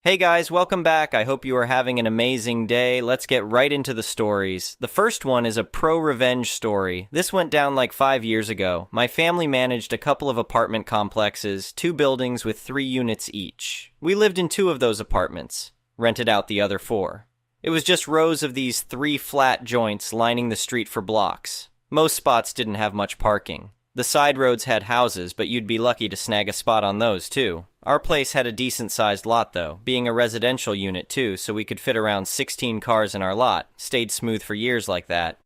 Hey guys, welcome back. I hope you are having an amazing day. Let's get right into the stories. The first one is a pro-revenge story. This went down like 5 years ago. My family managed a couple of apartment complexes, 2 buildings with 3 units each. We lived in 2 of those apartments, rented out the other 4. It was just rows of these 3 flat joints lining the street for blocks. Most spots didn't have much parking. The side roads had houses, but you'd be lucky to snag a spot on those too. Our place had a decent-sized lot though, being a residential unit too, so we could fit around 16 cars in our lot. Stayed smooth for years like that.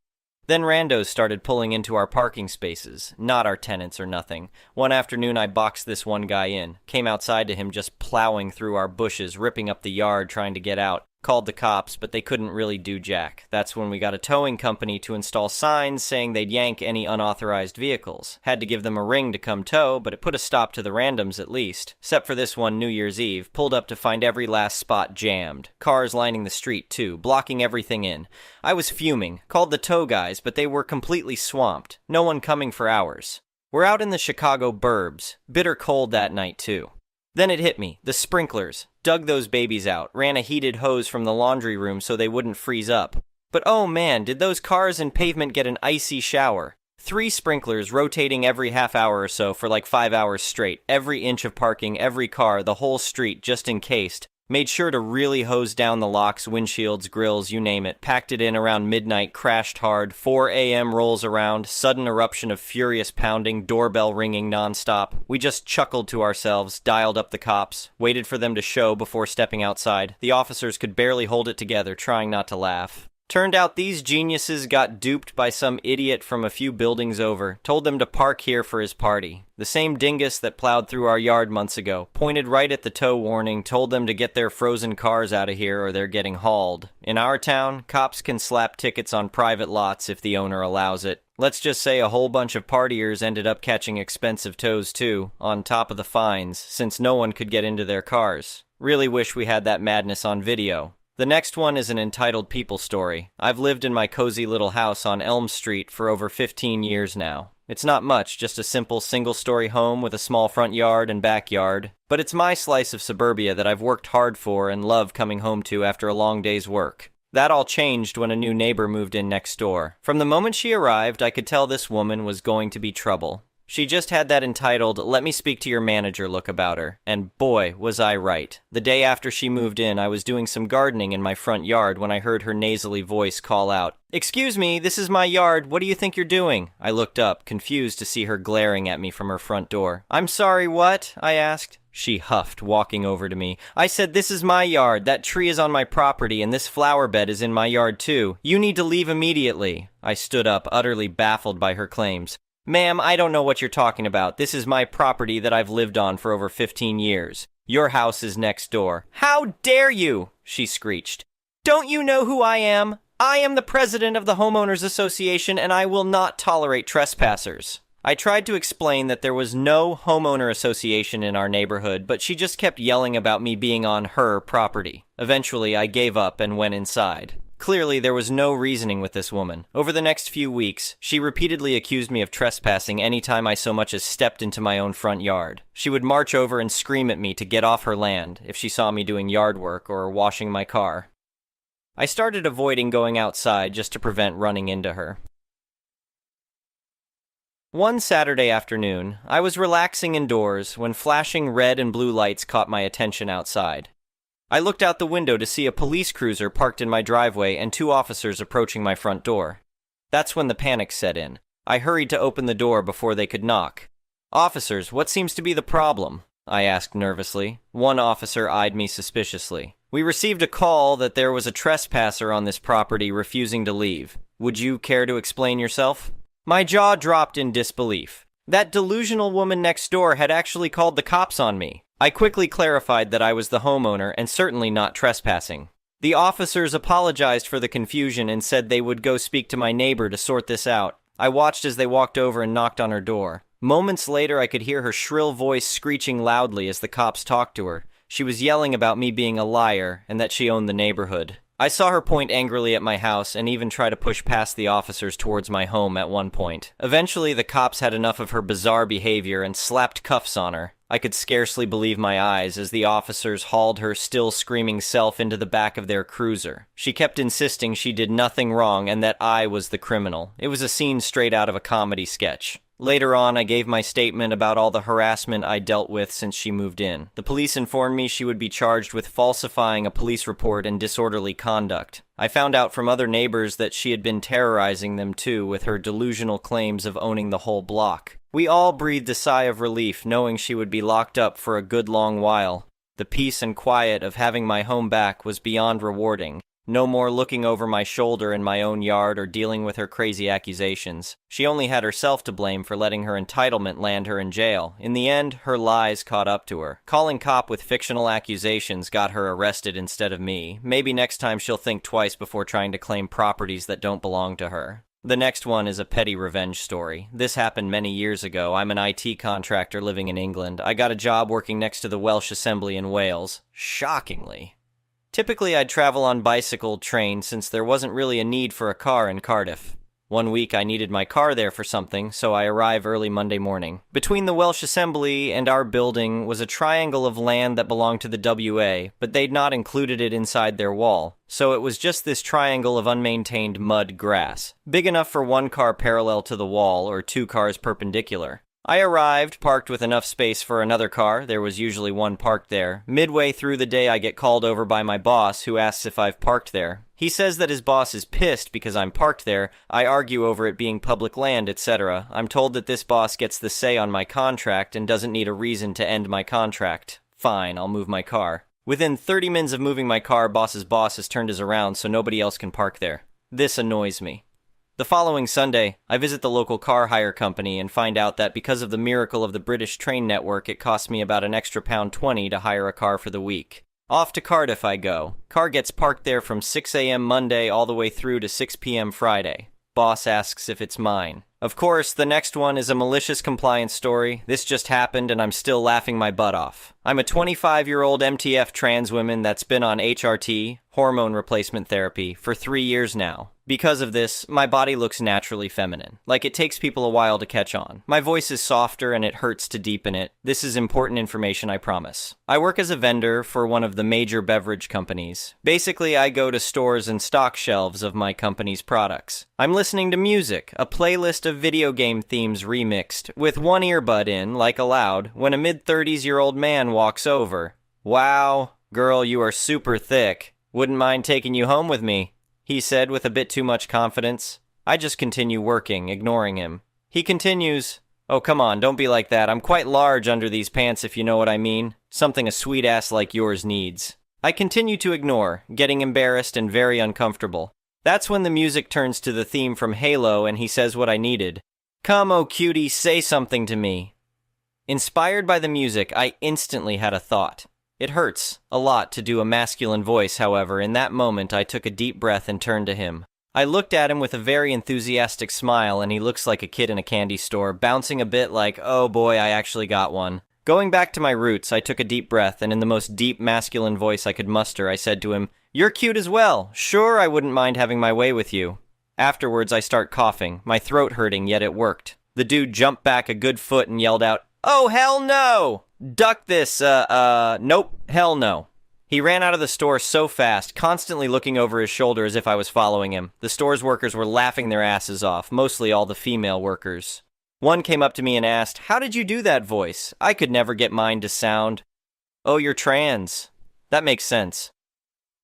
Then randos started pulling into our parking spaces, not our tenants or nothing. One afternoon I boxed this one guy in, came outside to him just plowing through our bushes, ripping up the yard trying to get out. Called the cops, but they couldn't really do jack. That's when we got a towing company to install signs saying they'd yank any unauthorized vehicles. Had to give them a ring to come tow, but it put a stop to the randoms at least. Except for this one New Year's Eve, pulled up to find every last spot jammed. Cars lining the street too, blocking everything in. I was fuming, called the tow guys, but they were completely swamped. No one coming for hours. We're out in the Chicago burbs. Bitter cold that night too. Then it hit me, the sprinklers. Dug those babies out, ran a heated hose from the laundry room so they wouldn't freeze up. But oh man, did those cars and pavement get an icy shower. 3 sprinklers rotating every half hour or so for like 5 hours straight. Every inch of parking, every car, the whole street just encased. Made sure to really hose down the locks, windshields, grills, you name it. Packed it in around midnight, crashed hard. 4 a.m. rolls around, sudden eruption of furious pounding, doorbell ringing nonstop. We just chuckled to ourselves, dialed up the cops, waited for them to show before stepping outside. The officers could barely hold it together, trying not to laugh. Turned out these geniuses got duped by some idiot from a few buildings over, told them to park here for his party. The same dingus that plowed through our yard months ago, pointed right at the tow warning, told them to get their frozen cars out of here or they're getting hauled. In our town, cops can slap tickets on private lots if the owner allows it. Let's just say a whole bunch of partiers ended up catching expensive tows too, on top of the fines, since no one could get into their cars. Really wish we had that madness on video. The next one is an entitled people story. I've lived in my cozy little house on Elm Street for over 15 years now. It's not much, just a simple single-story home with a small front yard and backyard. But it's my slice of suburbia that I've worked hard for and love coming home to after a long day's work. That all changed when a new neighbor moved in next door. From the moment she arrived, I could tell this woman was going to be trouble. She just had that entitled, "Let me speak to your manager" look about her, and boy, was I right. The day after she moved in, I was doing some gardening in my front yard when I heard her nasally voice call out, "Excuse me, this is my yard, what do you think you're doing?" I looked up, confused to see her glaring at me from her front door. "I'm sorry, what?" I asked. She huffed, walking over to me. "I said this is my yard, that tree is on my property, and this flower bed is in my yard too. You need to leave immediately." I stood up, utterly baffled by her claims. "Ma'am, I don't know what you're talking about. This is my property that I've lived on for over 15 years. Your house is next door." "How dare you!" she screeched. "Don't you know who I am? I am the president of the Homeowners Association, and I will not tolerate trespassers." I tried to explain that there was no homeowner association in our neighborhood, but she just kept yelling about me being on her property. Eventually, I gave up and went inside. Clearly, there was no reasoning with this woman. Over the next few weeks, she repeatedly accused me of trespassing any time I so much as stepped into my own front yard. She would march over and scream at me to get off her land if she saw me doing yard work or washing my car. I started avoiding going outside just to prevent running into her. One Saturday afternoon, I was relaxing indoors when flashing red and blue lights caught my attention outside. I looked out the window to see a police cruiser parked in my driveway and 2 officers approaching my front door. That's when the panic set in. I hurried to open the door before they could knock. "Officers, what seems to be the problem?" I asked nervously. One officer eyed me suspiciously. "We received a call that there was a trespasser on this property refusing to leave. Would you care to explain yourself?" My jaw dropped in disbelief. That delusional woman next door had actually called the cops on me. I quickly clarified that I was the homeowner and certainly not trespassing. The officers apologized for the confusion and said they would go speak to my neighbor to sort this out. I watched as they walked over and knocked on her door. Moments later, I could hear her shrill voice screeching loudly as the cops talked to her. She was yelling about me being a liar and that she owned the neighborhood. I saw her point angrily at my house and even try to push past the officers towards my home at one point. Eventually, the cops had enough of her bizarre behavior and slapped cuffs on her. I could scarcely believe my eyes as the officers hauled her still screaming self into the back of their cruiser. She kept insisting she did nothing wrong and that I was the criminal. It was a scene straight out of a comedy sketch. Later on, I gave my statement about all the harassment I dealt with since she moved in. The police informed me she would be charged with falsifying a police report and disorderly conduct. I found out from other neighbors that she had been terrorizing them too with her delusional claims of owning the whole block. We all breathed a sigh of relief knowing she would be locked up for a good long while. The peace and quiet of having my home back was beyond rewarding. No more looking over my shoulder in my own yard or dealing with her crazy accusations. She only had herself to blame for letting her entitlement land her in jail. In the end, her lies caught up to her. Calling cop with fictional accusations got her arrested instead of me. Maybe next time she'll think twice before trying to claim properties that don't belong to her. The next one is a petty revenge story. This happened many years ago. I'm an IT contractor living in England. I got a job working next to the Welsh Assembly in Wales. Shockingly. Typically, I'd travel on bicycle, train, since there wasn't really a need for a car in Cardiff. One week I needed my car there for something, so I arrive early Monday morning. Between the Welsh Assembly and our building was a triangle of land that belonged to the WA, but they'd not included it inside their wall, so it was just this triangle of unmaintained mud grass, big enough for one car parallel to the wall or two cars perpendicular. I arrived, parked with enough space for another car. There was usually one parked there. Midway through the day, I get called over by my boss, who asks if I've parked there. He says that his boss is pissed because I'm parked there. I argue over it being public land, etc. I'm told that this boss gets the say on my contract and doesn't need a reason to end my contract. Fine, I'll move my car. Within 30 minutes of moving my car, boss's boss has turned us around so nobody else can park there. This annoys me. The following Sunday, I visit the local car hire company and find out that because of the miracle of the British train network, it costs me about an extra £1.20 to hire a car for the week. Off to Cardiff I go. Car gets parked there from 6 a.m. Monday all the way through to 6 p.m. Friday. Boss asks if it's mine. Of course, the next one is a malicious compliance story. This just happened and I'm still laughing my butt off. I'm a 25-year-old MTF trans woman that's been on HRT, hormone replacement therapy, for 3 years now. Because of this, my body looks naturally feminine. Like it takes people a while to catch on. My voice is softer and it hurts to deepen it. This is important information, I promise. I work as a vendor for one of the major beverage companies. Basically, I go to stores and stock shelves of my company's products. I'm listening to music, a playlist of video game themes remixed, with one earbud in, like allowed, when a mid-30s-year-old man walks over. "Wow, girl, you are super thick. Wouldn't mind taking you home with me," he said with a bit too much confidence. I just continue working, ignoring him. He continues, "Oh, come on, don't be like that. I'm quite large under these pants if you know what I mean. Something a sweet ass like yours needs." I continue to ignore, getting embarrassed and very uncomfortable. That's when the music turns to the theme from Halo and he says what I needed. "Come, oh cutie, say something to me." Inspired by the music, I instantly had a thought. It hurts a lot to do a masculine voice, however. In that moment, I took a deep breath and turned to him. I looked at him with a very enthusiastic smile, and he looks like a kid in a candy store, bouncing a bit like, "Oh boy, I actually got one." Going back to my roots, I took a deep breath, and in the most deep masculine voice I could muster, I said to him, "You're cute as well. Sure, I wouldn't mind having my way with you." Afterwards, I start coughing, my throat hurting, yet it worked. The dude jumped back a good foot and yelled out, "Oh, hell no! Duck this, nope, hell no." He ran out of the store so fast, constantly looking over his shoulder as if I was following him. The store's workers were laughing their asses off, mostly all the female workers. One came up to me and asked, "How did you do that voice? I could never get mine to sound." "Oh, you're trans. That makes sense."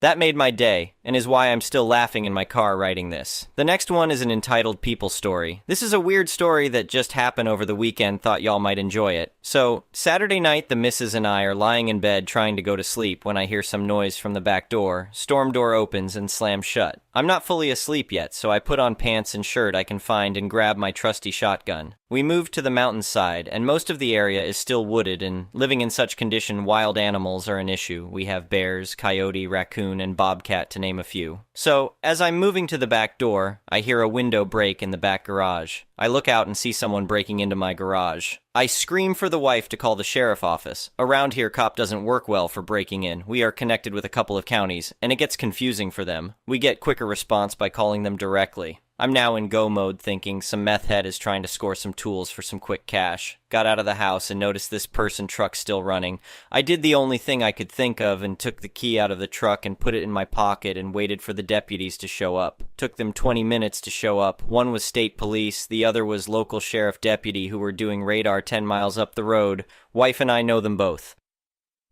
That made my day, and is why I'm still laughing in my car writing this. The next one is an entitled people story. This is a weird story that just happened over the weekend, thought y'all might enjoy it. So, Saturday night, the missus and I are lying in bed trying to go to sleep when I hear some noise from the back door. Storm door opens and slams shut. I'm not fully asleep yet, so I put on pants and shirt I can find and grab my trusty shotgun. We moved to the mountainside, and most of the area is still wooded, and living in such condition, wild animals are an issue. We have bears, coyote, raccoon, and bobcat, to name a few. So, as I'm moving to the back door, I hear a window break in the back garage. I look out and see someone breaking into my garage. I scream for the wife to call the sheriff office. Around here, cop doesn't work well for breaking in. We are connected with a couple of counties, and it gets confusing for them. We get quicker response by calling them directly. I'm now in go mode thinking some meth head is trying to score some tools for some quick cash. Got out of the house and noticed this person truck still running. I did the only thing I could think of and took the key out of the truck and put it in my pocket and waited for the deputies to show up. Took them 20 minutes to show up. One was state police, the other was local sheriff deputy who were doing radar 10 miles up the road. Wife and I know them both.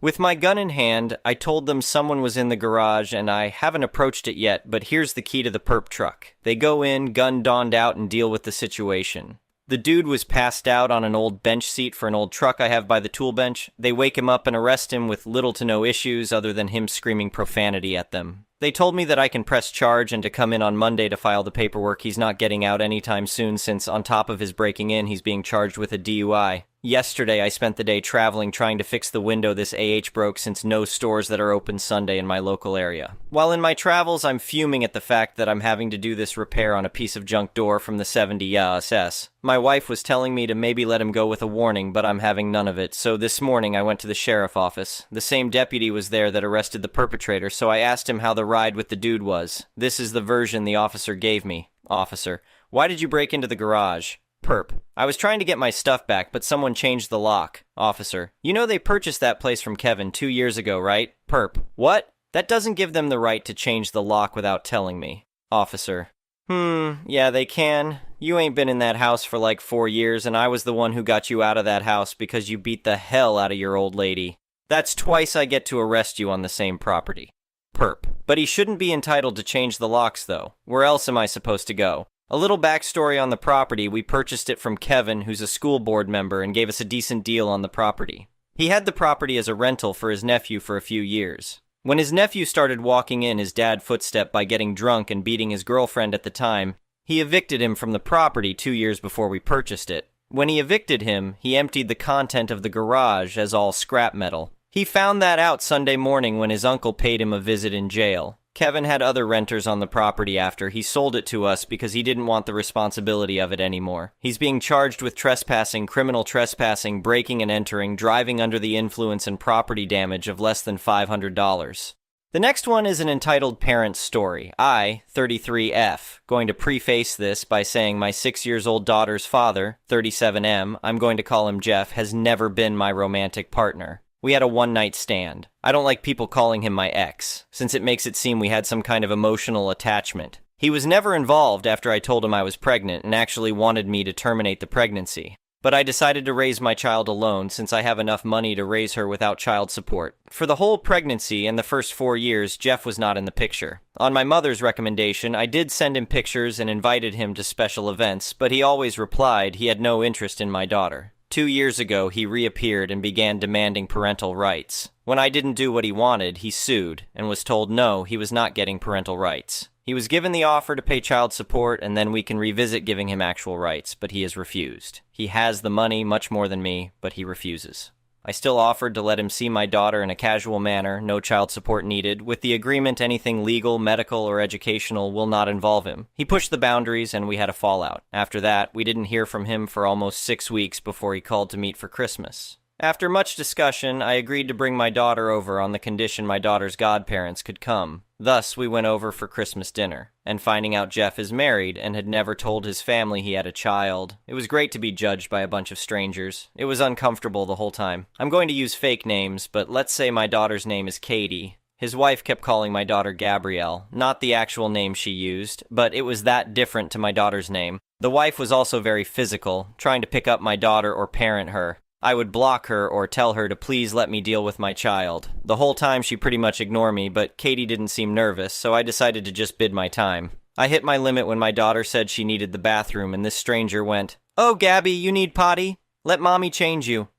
With my gun in hand, I told them someone was in the garage and I haven't approached it yet, but here's the key to the perp truck. They go in, gun donned out, and deal with the situation. The dude was passed out on an old bench seat for an old truck I have by the tool bench. They wake him up and arrest him with little to no issues other than him screaming profanity at them. They told me that I can press charge and to come in on Monday to file the paperwork. He's not getting out anytime soon since on top of his breaking in, he's being charged with a DUI. Yesterday, I spent the day traveling trying to fix the window this broke since no stores that are open Sunday in my local area. While in my travels, I'm fuming at the fact that I'm having to do this repair on a piece of junk door from the 70s. My wife was telling me to maybe let him go with a warning, but I'm having none of it, so this morning I went to the sheriff office. The same deputy was there that arrested the perpetrator, so I asked him how the ride with the dude was. This is the version the officer gave me. Officer: why did you break into the garage? Perp: I was trying to get my stuff back, but someone changed the lock. Officer: you know they purchased that place from Kevin 2 years ago, right? Perp: what? That doesn't give them the right to change the lock without telling me. Officer: yeah, they can. You ain't been in that house for like 4 years, and I was the one who got you out of that house because you beat the hell out of your old lady. That's twice I get to arrest you on the same property. Perp: but he shouldn't be entitled to change the locks, though. Where else am I supposed to go? A little backstory on the property: we purchased it from Kevin, who's a school board member, and gave us a decent deal on the property. He had the property as a rental for his nephew for a few years. When his nephew started walking in his dad's footstep by getting drunk and beating his girlfriend at the time, he evicted him from the property 2 years before we purchased it. When he evicted him, he emptied the content of the garage as all scrap metal. He found that out Sunday morning when his uncle paid him a visit in jail. Kevin had other renters on the property after. He sold it to us because he didn't want the responsibility of it anymore. He's being charged with trespassing, criminal trespassing, breaking and entering, driving under the influence, and property damage of less than $500. The next one is an entitled parents story. I, 33F, going to preface this by saying my 6-year-old daughter's father, 37M, I'm going to call him Jeff, has never been my romantic partner. We had a one-night stand. I don't like people calling him my ex, since it makes it seem we had some kind of emotional attachment. He was never involved after I told him I was pregnant and actually wanted me to terminate the pregnancy. But I decided to raise my child alone since I have enough money to raise her without child support. For the whole pregnancy and the first 4 years, Jeff was not in the picture. On my mother's recommendation, I did send him pictures and invited him to special events, but he always replied he had no interest in my daughter. 2 years ago, he reappeared and began demanding parental rights. When I didn't do what he wanted, he sued and was told no, he was not getting parental rights. He was given the offer to pay child support and then we can revisit giving him actual rights, but he has refused. He has the money, much more than me, but he refuses. I still offered to let him see my daughter in a casual manner, no child support needed, with the agreement anything legal, medical, or educational will not involve him. He pushed the boundaries and we had a fallout. After that, we didn't hear from him for almost 6 weeks before he called to meet for Christmas. After much discussion, I agreed to bring my daughter over on the condition my daughter's godparents could come. Thus, we went over for Christmas dinner. And finding out Jeff is married and had never told his family he had a child, it was great to be judged by a bunch of strangers. It was uncomfortable the whole time. I'm going to use fake names, but let's say my daughter's name is Katie. His wife kept calling my daughter Gabrielle, not the actual name she used, but it was that different to my daughter's name. The wife was also very physical, trying to pick up my daughter or parent her. I would block her or tell her to please let me deal with my child. The whole time she pretty much ignored me, but Katie didn't seem nervous, so I decided to just bid my time. I hit my limit when my daughter said she needed the bathroom, and this stranger went, "Oh, Gabby, you need potty? Let mommy change you."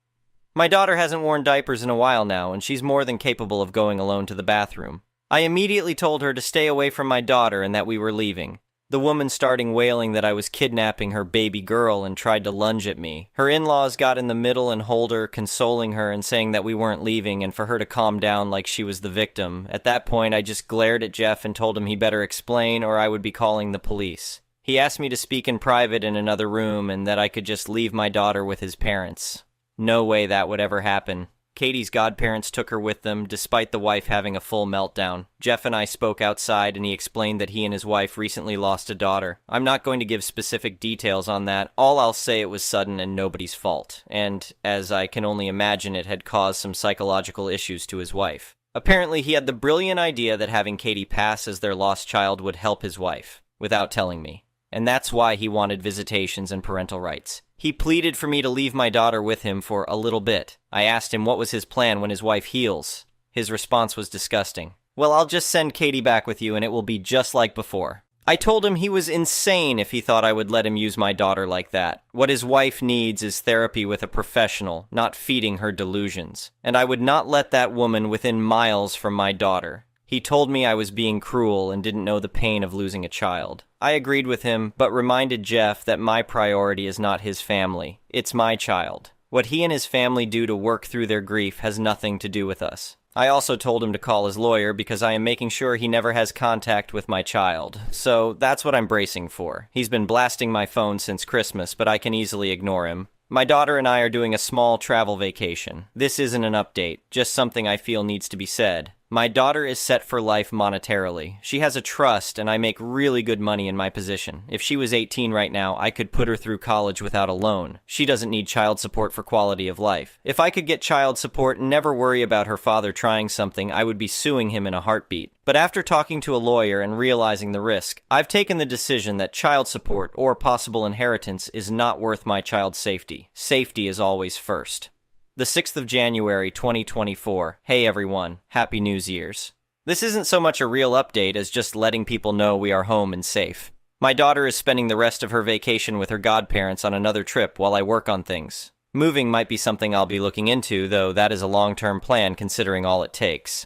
My daughter hasn't worn diapers in a while now, and she's more than capable of going alone to the bathroom. I immediately told her to stay away from my daughter and that we were leaving. The woman starting wailing that I was kidnapping her baby girl and tried to lunge at me. Her in-laws got in the middle and hold her, consoling her and saying that we weren't leaving and for her to calm down like she was the victim. At that point, I just glared at Jeff and told him he better explain or I would be calling the police. He asked me to speak in private in another room and that I could just leave my daughter with his parents. No way that would ever happen. Katie's godparents took her with them, despite the wife having a full meltdown. Jeff and I spoke outside, and he explained that he and his wife recently lost a daughter. I'm not going to give specific details on that. All I'll say, it was sudden and nobody's fault, and, as I can only imagine, it had caused some psychological issues to his wife. Apparently, he had the brilliant idea that having Katie pass as their lost child would help his wife, without telling me. And that's why he wanted visitations and parental rights. He pleaded for me to leave my daughter with him for a little bit. I asked him what was his plan when his wife heals. His response was disgusting. Well, I'll just send Katie back with you and it will be just like before. I told him he was insane if he thought I would let him use my daughter like that. What his wife needs is therapy with a professional, not feeding her delusions. And I would not let that woman within miles from my daughter. He told me I was being cruel and didn't know the pain of losing a child. I agreed with him, but reminded Jeff that my priority is not his family. It's my child. What he and his family do to work through their grief has nothing to do with us. I also told him to call his lawyer because I am making sure he never has contact with my child. So that's what I'm bracing for. He's been blasting my phone since Christmas, but I can easily ignore him. My daughter and I are doing a small travel vacation. This isn't an update, just something I feel needs to be said. My daughter is set for life monetarily. She has a trust, and I make really good money in my position. If she was 18 right now, I could put her through college without a loan. She doesn't need child support for quality of life. If I could get child support and never worry about her father trying something, I would be suing him in a heartbeat. But after talking to a lawyer and realizing the risk, I've taken the decision that child support or possible inheritance is not worth my child's safety. Safety is always first. The 6th of January, 2024. Hey everyone, Happy New Year's. This isn't so much a real update as just letting people know we are home and safe. My daughter is spending the rest of her vacation with her godparents on another trip while I work on things. Moving might be something I'll be looking into, though that is a long-term plan considering all it takes.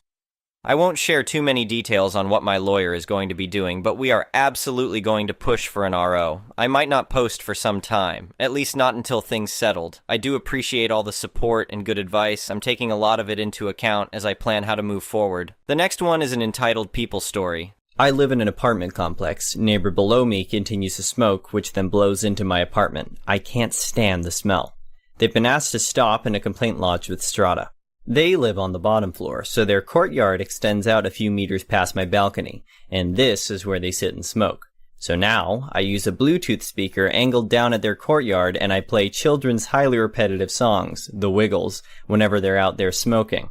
I won't share too many details on what my lawyer is going to be doing, but we are absolutely going to push for an RO. I might not post for some time, at least not until things settled. I do appreciate all the support and good advice. I'm taking a lot of it into account as I plan how to move forward. The next one is an entitled people story. I live in an apartment complex. Neighbor below me continues to smoke, which then blows into my apartment. I can't stand the smell. They've been asked to stop and a complaint lodged with Strata. They live on the bottom floor, so their courtyard extends out a few meters past my balcony, and this is where they sit and smoke. So now, I use a Bluetooth speaker angled down at their courtyard and I play children's highly repetitive songs, The Wiggles, whenever they're out there smoking.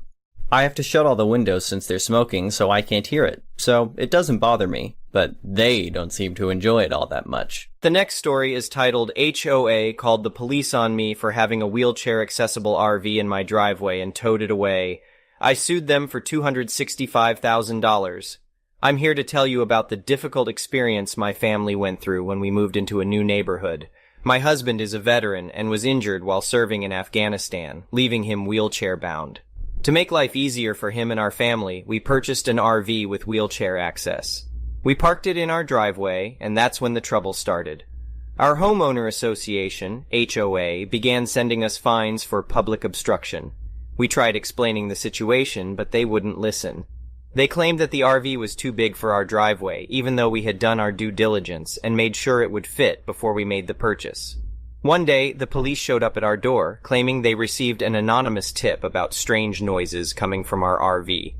I have to shut all the windows since they're smoking, so I can't hear it, so it doesn't bother me, but they don't seem to enjoy it all that much. The next story is titled HOA called the police on me for having a wheelchair-accessible RV in my driveway and towed it away. I sued them for $265,000. I'm here to tell you about the difficult experience my family went through when we moved into a new neighborhood. My husband is a veteran and was injured while serving in Afghanistan, leaving him wheelchair-bound. To make life easier for him and our family, we purchased an RV with wheelchair access. We parked it in our driveway, and that's when the trouble started. Our homeowner association, HOA, began sending us fines for public obstruction. We tried explaining the situation, but they wouldn't listen. They claimed that the RV was too big for our driveway, even though we had done our due diligence and made sure it would fit before we made the purchase. One day, the police showed up at our door, claiming they received an anonymous tip about strange noises coming from our RV.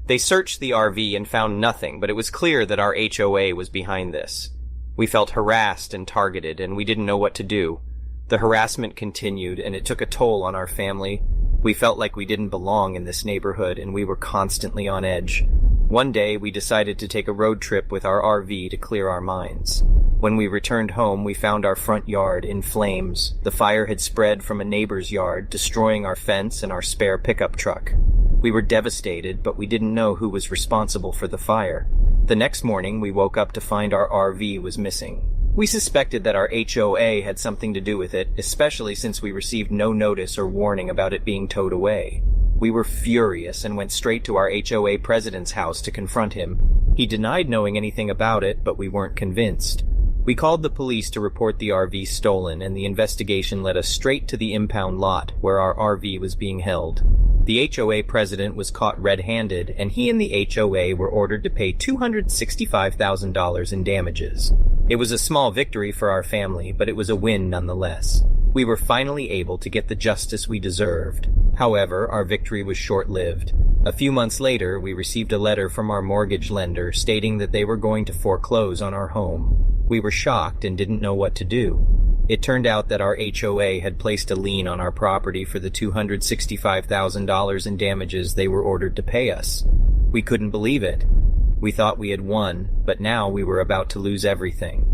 They searched the RV and found nothing, but it was clear that our HOA was behind this. We felt harassed and targeted, and we didn't know what to do. The harassment continued, and it took a toll on our family. We felt like we didn't belong in this neighborhood, and we were constantly on edge. One day, we decided to take a road trip with our RV to clear our minds. When we returned home, we found our front yard in flames. The fire had spread from a neighbor's yard, destroying our fence and our spare pickup truck. We were devastated, but we didn't know who was responsible for the fire. The next morning, we woke up to find our RV was missing. We suspected that our HOA had something to do with it, especially since we received no notice or warning about it being towed away. We were furious and went straight to our HOA president's house to confront him. He denied knowing anything about it, but we weren't convinced. We called the police to report the RV stolen, and the investigation led us straight to the impound lot, where our RV was being held. The HOA president was caught red-handed, and he and the HOA were ordered to pay $265,000 in damages. It was a small victory for our family, but it was a win nonetheless. We were finally able to get the justice we deserved. However, our victory was short-lived. A few months later, we received a letter from our mortgage lender stating that they were going to foreclose on our home. We were shocked and didn't know what to do. It turned out that our HOA had placed a lien on our property for the $265,000 in damages they were ordered to pay us. We couldn't believe it. We thought we had won, but now we were about to lose everything.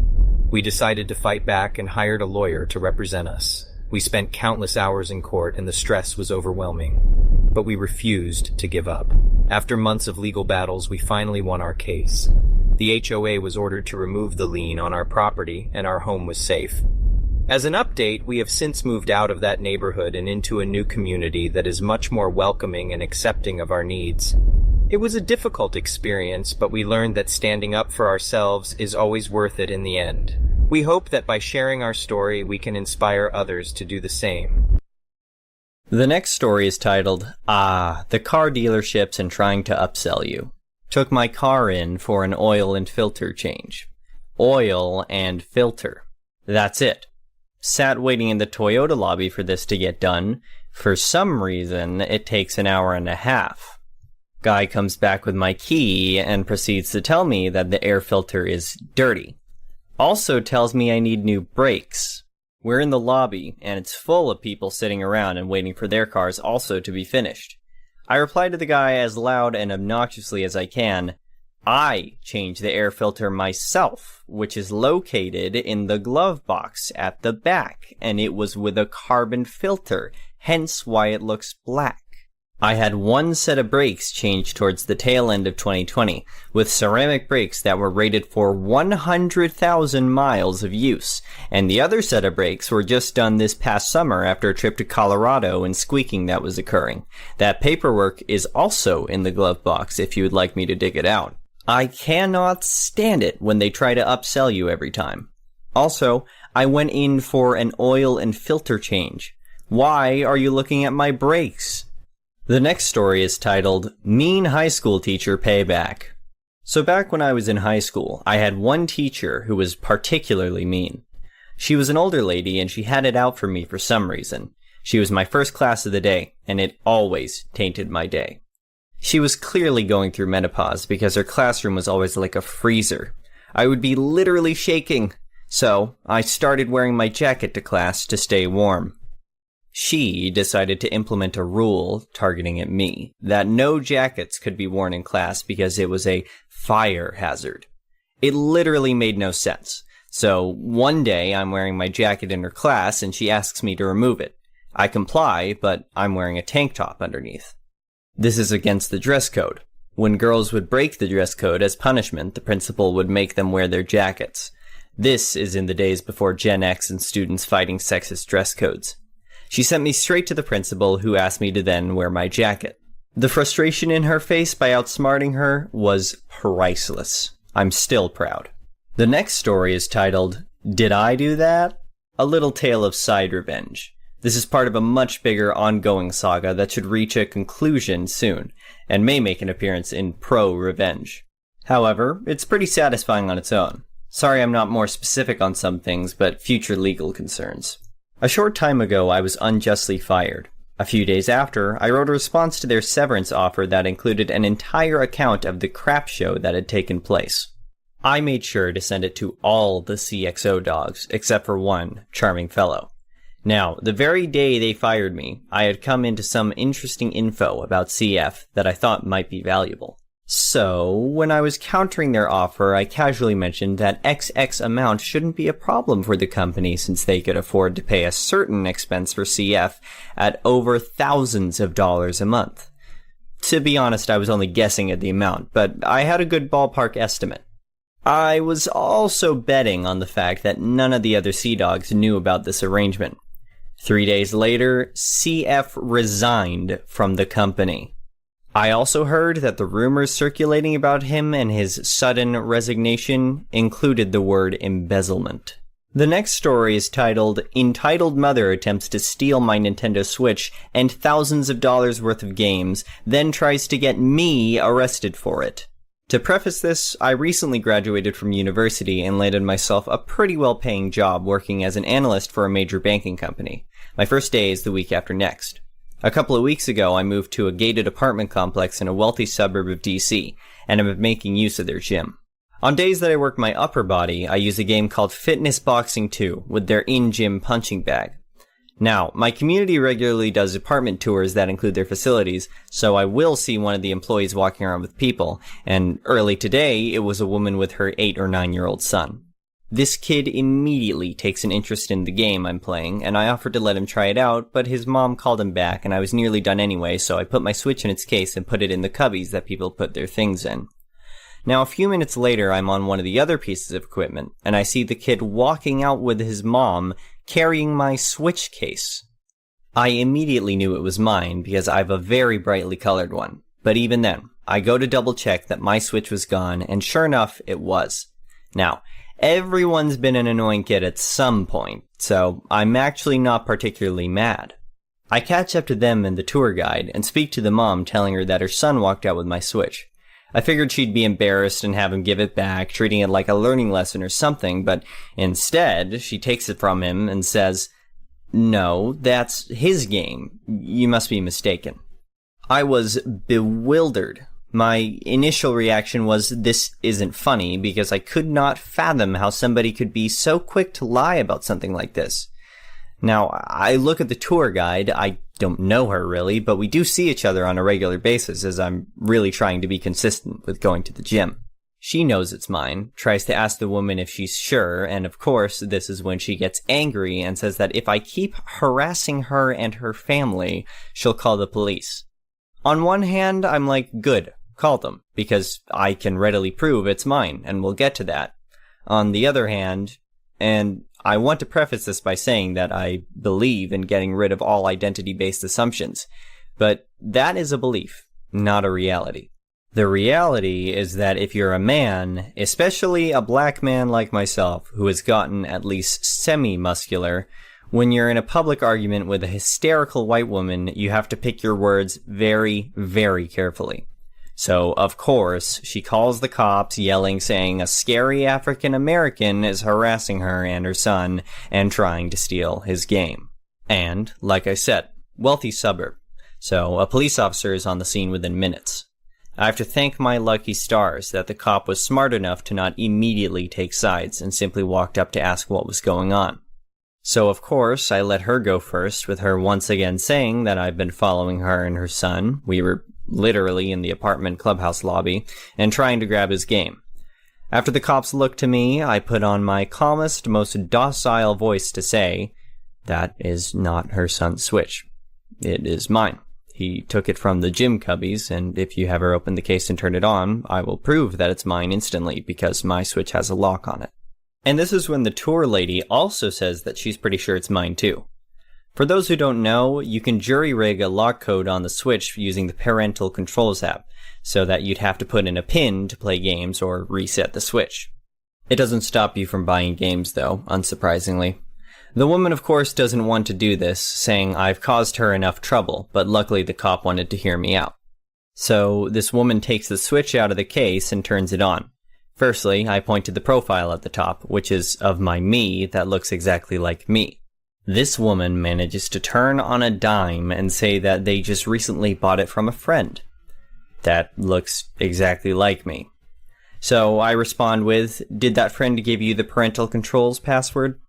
We decided to fight back and hired a lawyer to represent us. We spent countless hours in court and the stress was overwhelming. But we refused to give up. After months of legal battles, we finally won our case. The HOA was ordered to remove the lien on our property and our home was safe. As an update, we have since moved out of that neighborhood and into a new community that is much more welcoming and accepting of our needs. It was a difficult experience, but we learned that standing up for ourselves is always worth it in the end. We hope that by sharing our story, we can inspire others to do the same. The next story is titled, the car dealerships and trying to upsell you. Took my car in for an oil and filter change. Oil and filter. That's it. Sat waiting in the Toyota lobby for this to get done. For some reason, it takes an hour and a half. Guy comes back with my key and proceeds to tell me that the air filter is dirty. Also tells me I need new brakes. We're in the lobby, and it's full of people sitting around and waiting for their cars also to be finished. I reply to the guy as loud and obnoxiously as I can, I change the air filter myself, which is located in the glove box at the back, and it was with a carbon filter, hence why it looks black. I had one set of brakes changed towards the tail end of 2020, with ceramic brakes that were rated for 100,000 miles of use, and the other set of brakes were just done this past summer after a trip to Colorado and squeaking that was occurring. That paperwork is also in the glove box if you would like me to dig it out. I cannot stand it when they try to upsell you every time. Also, I went in for an oil and filter change. Why are you looking at my brakes? The next story is titled, Mean High School Teacher Payback. So back when I was in high school, I had one teacher who was particularly mean. She was an older lady and she had it out for me for some reason. She was my first class of the day, and it always tainted my day. She was clearly going through menopause because her classroom was always like a freezer. I would be literally shaking. So I started wearing my jacket to class to stay warm. She decided to implement a rule targeting at me that no jackets could be worn in class because it was a fire hazard. It literally made no sense. So one day I'm wearing my jacket in her class and she asks me to remove it. I comply, but I'm wearing a tank top underneath. This is against the dress code. When girls would break the dress code as punishment, the principal would make them wear their jackets. This is in the days before Gen X and students fighting sexist dress codes. She sent me straight to the principal, who asked me to then wear my jacket. The frustration in her face by outsmarting her was priceless. I'm still proud. The next story is titled, Did I Do That? A Little Tale of Side Revenge. This is part of a much bigger ongoing saga that should reach a conclusion soon, and may make an appearance in Prorevenge. However, it's pretty satisfying on its own. Sorry I'm not more specific on some things, but future legal concerns. A short time ago, I was unjustly fired. A few days after, I wrote a response to their severance offer that included an entire account of the crap show that had taken place. I made sure to send it to all the CXO dogs, except for one charming fellow. Now, the very day they fired me, I had come into some interesting info about CF that I thought might be valuable. So, when I was countering their offer, I casually mentioned that XX amount shouldn't be a problem for the company since they could afford to pay a certain expense for CF at over thousands of dollars a month. To be honest, I was only guessing at the amount, but I had a good ballpark estimate. I was also betting on the fact that none of the other Sea Dogs knew about this arrangement. 3 days later, CF resigned from the company. I also heard that the rumors circulating about him and his sudden resignation included the word embezzlement. The next story is titled, Entitled Mother Attempts to Steal My Nintendo Switch and Thousands of Dollars Worth of Games, then Tries to Get Me Arrested for It. To preface this, I recently graduated from university and landed myself a pretty well-paying job working as an analyst for a major banking company. My first day is the week after next. A couple of weeks ago, I moved to a gated apartment complex in a wealthy suburb of DC, and I'm making use of their gym. On days that I work my upper body, I use a game called Fitness Boxing 2 with their in-gym punching bag. Now, my community regularly does apartment tours that include their facilities, so I will see one of the employees walking around with people, and early today, it was a woman with her 8 or 9-year-old son. This kid immediately takes an interest in the game I'm playing, and I offered to let him try it out, but his mom called him back, and I was nearly done anyway, so I put my Switch in its case and put it in the cubbies that people put their things in. Now, a few minutes later, I'm on one of the other pieces of equipment, and I see the kid walking out with his mom, carrying my Switch case. I immediately knew it was mine, because I have a very brightly colored one. But even then, I go to double check that my Switch was gone, and sure enough, it was. Now, everyone's been an annoying kid at some point, so I'm actually not particularly mad. I catch up to them and the tour guide, and speak to the mom, telling her that her son walked out with my Switch. I figured she'd be embarrassed and have him give it back, treating it like a learning lesson or something, but instead, she takes it from him and says, "No, that's his game. You must be mistaken." I was bewildered. My initial reaction was, this isn't funny, because I could not fathom how somebody could be so quick to lie about something like this. Now, I look at the tour guide. I don't know her really, but we do see each other on a regular basis as I'm really trying to be consistent with going to the gym. She knows it's mine, tries to ask the woman if she's sure, and of course, this is when she gets angry and says that if I keep harassing her and her family, she'll call the police. On one hand, I'm like, good, call them, because I can readily prove it's mine, and we'll get to that. On the other hand, and I want to preface this by saying that I believe in getting rid of all identity-based assumptions, but that is a belief, not a reality. The reality is that if you're a man, especially a black man like myself, who has gotten at least semi-muscular, when you're in a public argument with a hysterical white woman, you have to pick your words very, very carefully. So, of course, she calls the cops, yelling, saying a scary African-American is harassing her and her son and trying to steal his game. And, like I said, wealthy suburb. So, a police officer is on the scene within minutes. I have to thank my lucky stars that the cop was smart enough to not immediately take sides and simply walked up to ask what was going on. So, of course, I let her go first, with her once again saying that I've been following her and her son. We were literally in the apartment clubhouse lobby, and trying to grab his game. After the cops looked to me, I put on my calmest, most docile voice to say, that is not her son's Switch. It is mine. He took it from the gym cubbies, and if you have her open the case and turn it on, I will prove that it's mine instantly, because my Switch has a lock on it. And this is when the tour lady also says that she's pretty sure it's mine too. For those who don't know, you can jury-rig a lock code on the Switch using the Parental Controls app, so that you'd have to put in a PIN to play games or reset the Switch. It doesn't stop you from buying games, though, unsurprisingly. The woman, of course, doesn't want to do this, saying I've caused her enough trouble, but luckily the cop wanted to hear me out. So, this woman takes the Switch out of the case and turns it on. Firstly, I point to the profile at the top, which is of my me that looks exactly like me. This woman manages to turn on a dime and say that they just recently bought it from a friend. That looks exactly like me. So I respond with, did that friend give you the parental controls password?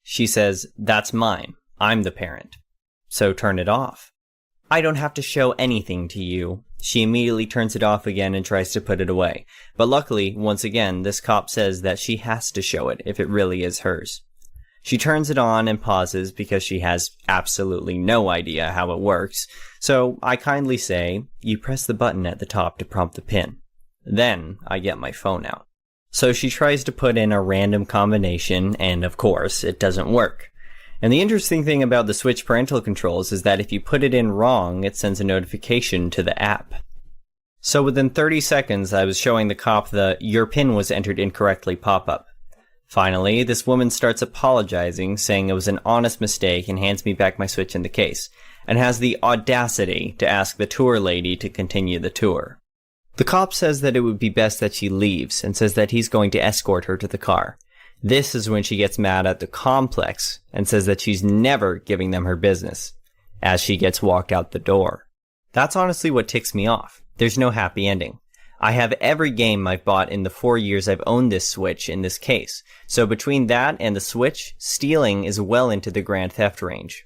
She says, that's mine. I'm the parent. So turn it off. I don't have to show anything to you. She immediately turns it off again and tries to put it away. But luckily, once again, this cop says that she has to show it if it really is hers. She turns it on and pauses because she has absolutely no idea how it works, so I kindly say, you press the button at the top to prompt the PIN. Then I get my phone out. So she tries to put in a random combination, and of course, it doesn't work. And the interesting thing about the Switch parental controls is that if you put it in wrong, it sends a notification to the app. So within 30 seconds, I was showing the cop the "Your PIN was entered incorrectly" pop-up. Finally, this woman starts apologizing, saying it was an honest mistake, and hands me back my Switch in the case, and has the audacity to ask the tour lady to continue the tour. The cop says that it would be best that she leaves and says that he's going to escort her to the car. This is when she gets mad at the complex and says that she's never giving them her business, as she gets walked out the door. That's honestly what ticks me off. There's no happy ending. I have every game I've bought in the 4 years I've owned this Switch in this case, so between that and the Switch, stealing is well into the grand theft range.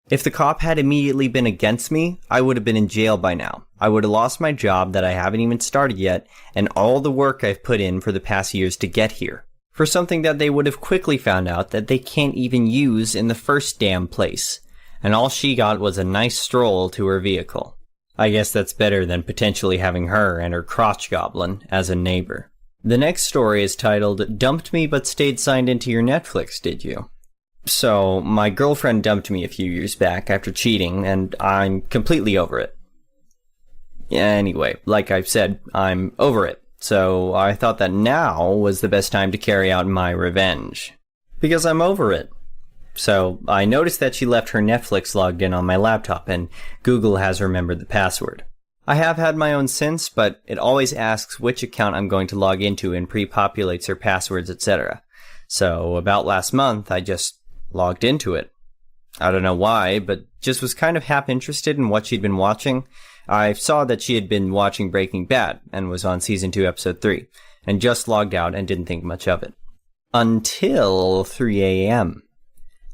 If the cop had immediately been against me, I would have been in jail by now. I would have lost my job that I haven't even started yet, and all the work I've put in for the past years to get here. For something that they would have quickly found out that they can't even use in the first damn place. And all she got was a nice stroll to her vehicle. I guess that's better than potentially having her and her crotch goblin as a neighbor. The next story is titled, Dumped Me But Stayed Signed Into Your Netflix, Did You? So, my girlfriend dumped me a few years back after cheating, and I'm completely over it. Anyway, like I've said, I'm over it, so I thought that now was the best time to carry out my revenge. Because I'm over it. So, I noticed that she left her Netflix logged in on my laptop, and Google has remembered the password. I have had my own since, but it always asks which account I'm going to log into and pre-populates her passwords, etc. So, about last month, I just logged into it. I don't know why, but just was kind of half interested in what she'd been watching. I saw that she had been watching Breaking Bad and was on season 2 episode 3, and just logged out and didn't think much of it. Until 3 a.m.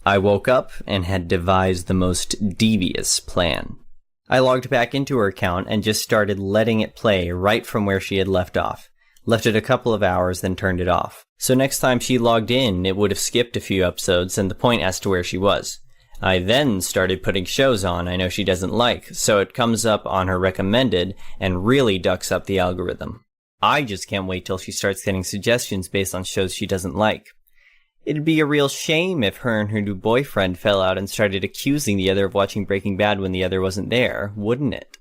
I woke up and had devised the most devious plan. I logged back into her account and just started letting it play right from where she had left off. Left it a couple of hours, then turned it off. So next time she logged in, it would have skipped a few episodes and the point as to where she was. I then started putting shows on I know she doesn't like, so it comes up on her recommended and really ducks up the algorithm. I just can't wait till she starts getting suggestions based on shows she doesn't like. It'd be a real shame if her and her new boyfriend fell out and started accusing the other of watching Breaking Bad when the other wasn't there, wouldn't it?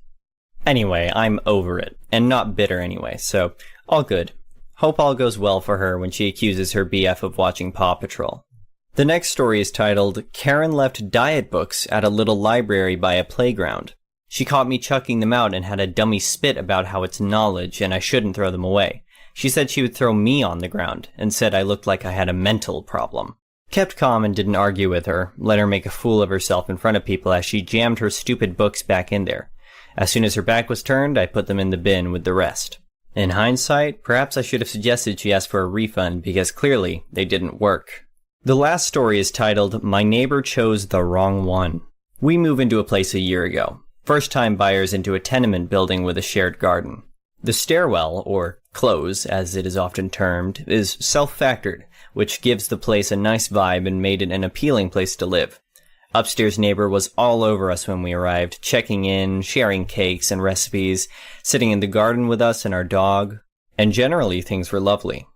Anyway, I'm over it, and not bitter anyway, so all good. Hope all goes well for her when she accuses her BF of watching Paw Patrol. The next story is titled, Karen Left Diet Books at a Little Library by a Playground. She caught me chucking them out and had a dummy spit about how it's knowledge and I shouldn't throw them away. She said she would throw me on the ground and said I looked like I had a mental problem. Kept calm and didn't argue with her, let her make a fool of herself in front of people as she jammed her stupid books back in there. As soon as her back was turned, I put them in the bin with the rest. In hindsight, perhaps I should have suggested she ask for a refund because clearly they didn't work. The last story is titled, My Neighbor Chose the Wrong One. We moved into a place a year ago. First-time buyers into a tenement building with a shared garden. The stairwell, or close as it is often termed, is self-factored, which gives the place a nice vibe and made it an appealing place to live. Upstairs neighbor was all over us when we arrived, checking in, sharing cakes and recipes, sitting in the garden with us and our dog, and generally things were lovely.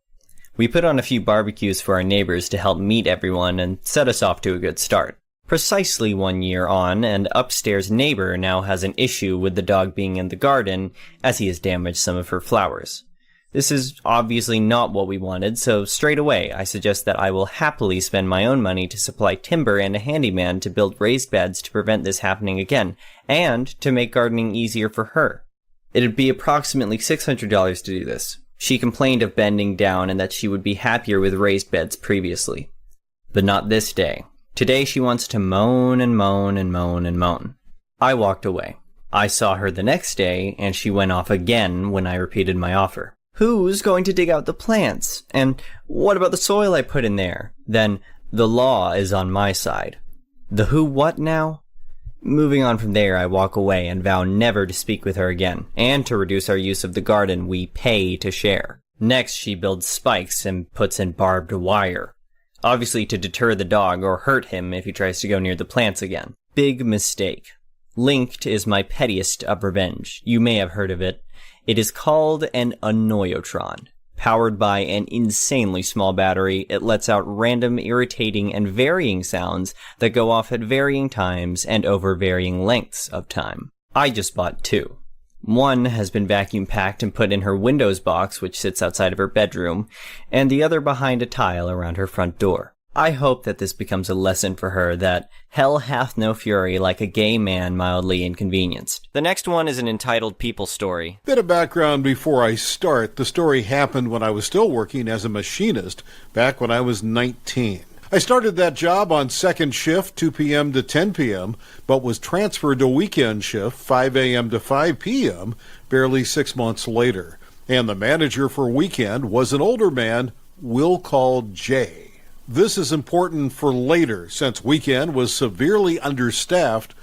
We put on a few barbecues for our neighbors to help meet everyone and set us off to a good start. Precisely 1 year on, and upstairs neighbor now has an issue with the dog being in the garden, as he has damaged some of her flowers. This is obviously not what we wanted, so straight away I suggest that I will happily spend my own money to supply timber and a handyman to build raised beds to prevent this happening again, and to make gardening easier for her. It'd be approximately $600 to do this. She complained of bending down and that she would be happier with raised beds previously. But not this day. Today she wants to moan and moan and moan and moan. I walked away. I saw her the next day, and she went off again when I repeated my offer. Who's going to dig out the plants? And what about the soil I put in there? Then the law is on my side. The who what now? Moving on from there, I walk away and vow never to speak with her again, and to reduce our use of the garden we pay to share. Next, she builds spikes and puts in barbed wire. Obviously to deter the dog or hurt him if he tries to go near the plants again. Big mistake. Linked is my pettiest of revenge. You may have heard of it. It is called an annoyotron. Powered by an insanely small battery, it lets out random, irritating, and varying sounds that go off at varying times and over varying lengths of time. I just bought 2. One has been vacuum packed and put in her Windows box, which sits outside of her bedroom, and the other behind a tile around her front door. I hope that this becomes a lesson for her that hell hath no fury like a gay man mildly inconvenienced. The next one is an entitled people story. Bit of background before I start. The story happened when I was still working as a machinist back when I was 19. I started that job on second shift, 2 p.m. to 10 p.m., but was transferred to weekend shift, 5 a.m. to 5 p.m., barely 6 months later. And the manager for weekend was an older man we'll call Jay. This is important for later, since weekend was severely understaffed.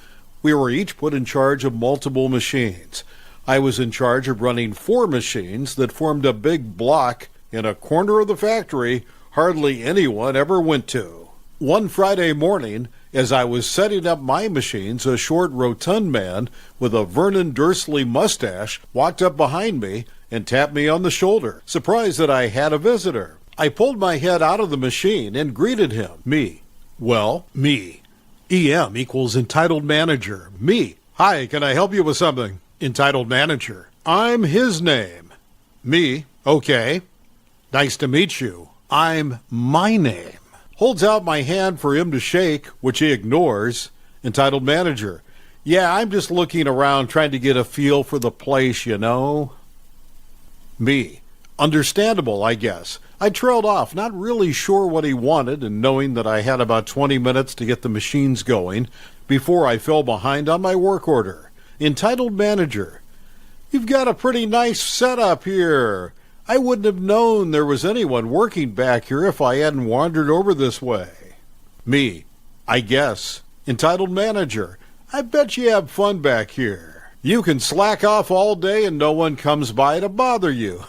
We were each put in charge of multiple machines. I was in charge of running 4 machines that formed a big block in a corner of the factory hardly anyone ever went to. One Friday morning, as I was setting up my machines, a short, rotund man with a Vernon Dursley mustache walked up behind me and tapped me on the shoulder, surprised that I had a visitor. I pulled my head out of the machine and greeted him. Me. Well, me. EM equals entitled manager. Me. Hi, can I help you with something? Entitled manager. I'm his name. Me. Okay. Nice to meet you. I'm my name. Holds out my hand for him to shake, which he ignores. Entitled manager. Yeah, I'm just looking around trying to get a feel for the place, you know. Me. Understandable, I guess. I trailed off, not really sure what he wanted, and knowing that I had about 20 minutes to get the machines going before I fell behind on my work order. Entitled manager. You've got a pretty nice setup here. I wouldn't have known there was anyone working back here if I hadn't wandered over this way. Me. I guess. Entitled manager. I bet you have fun back here. You can slack off all day and no one comes by to bother you.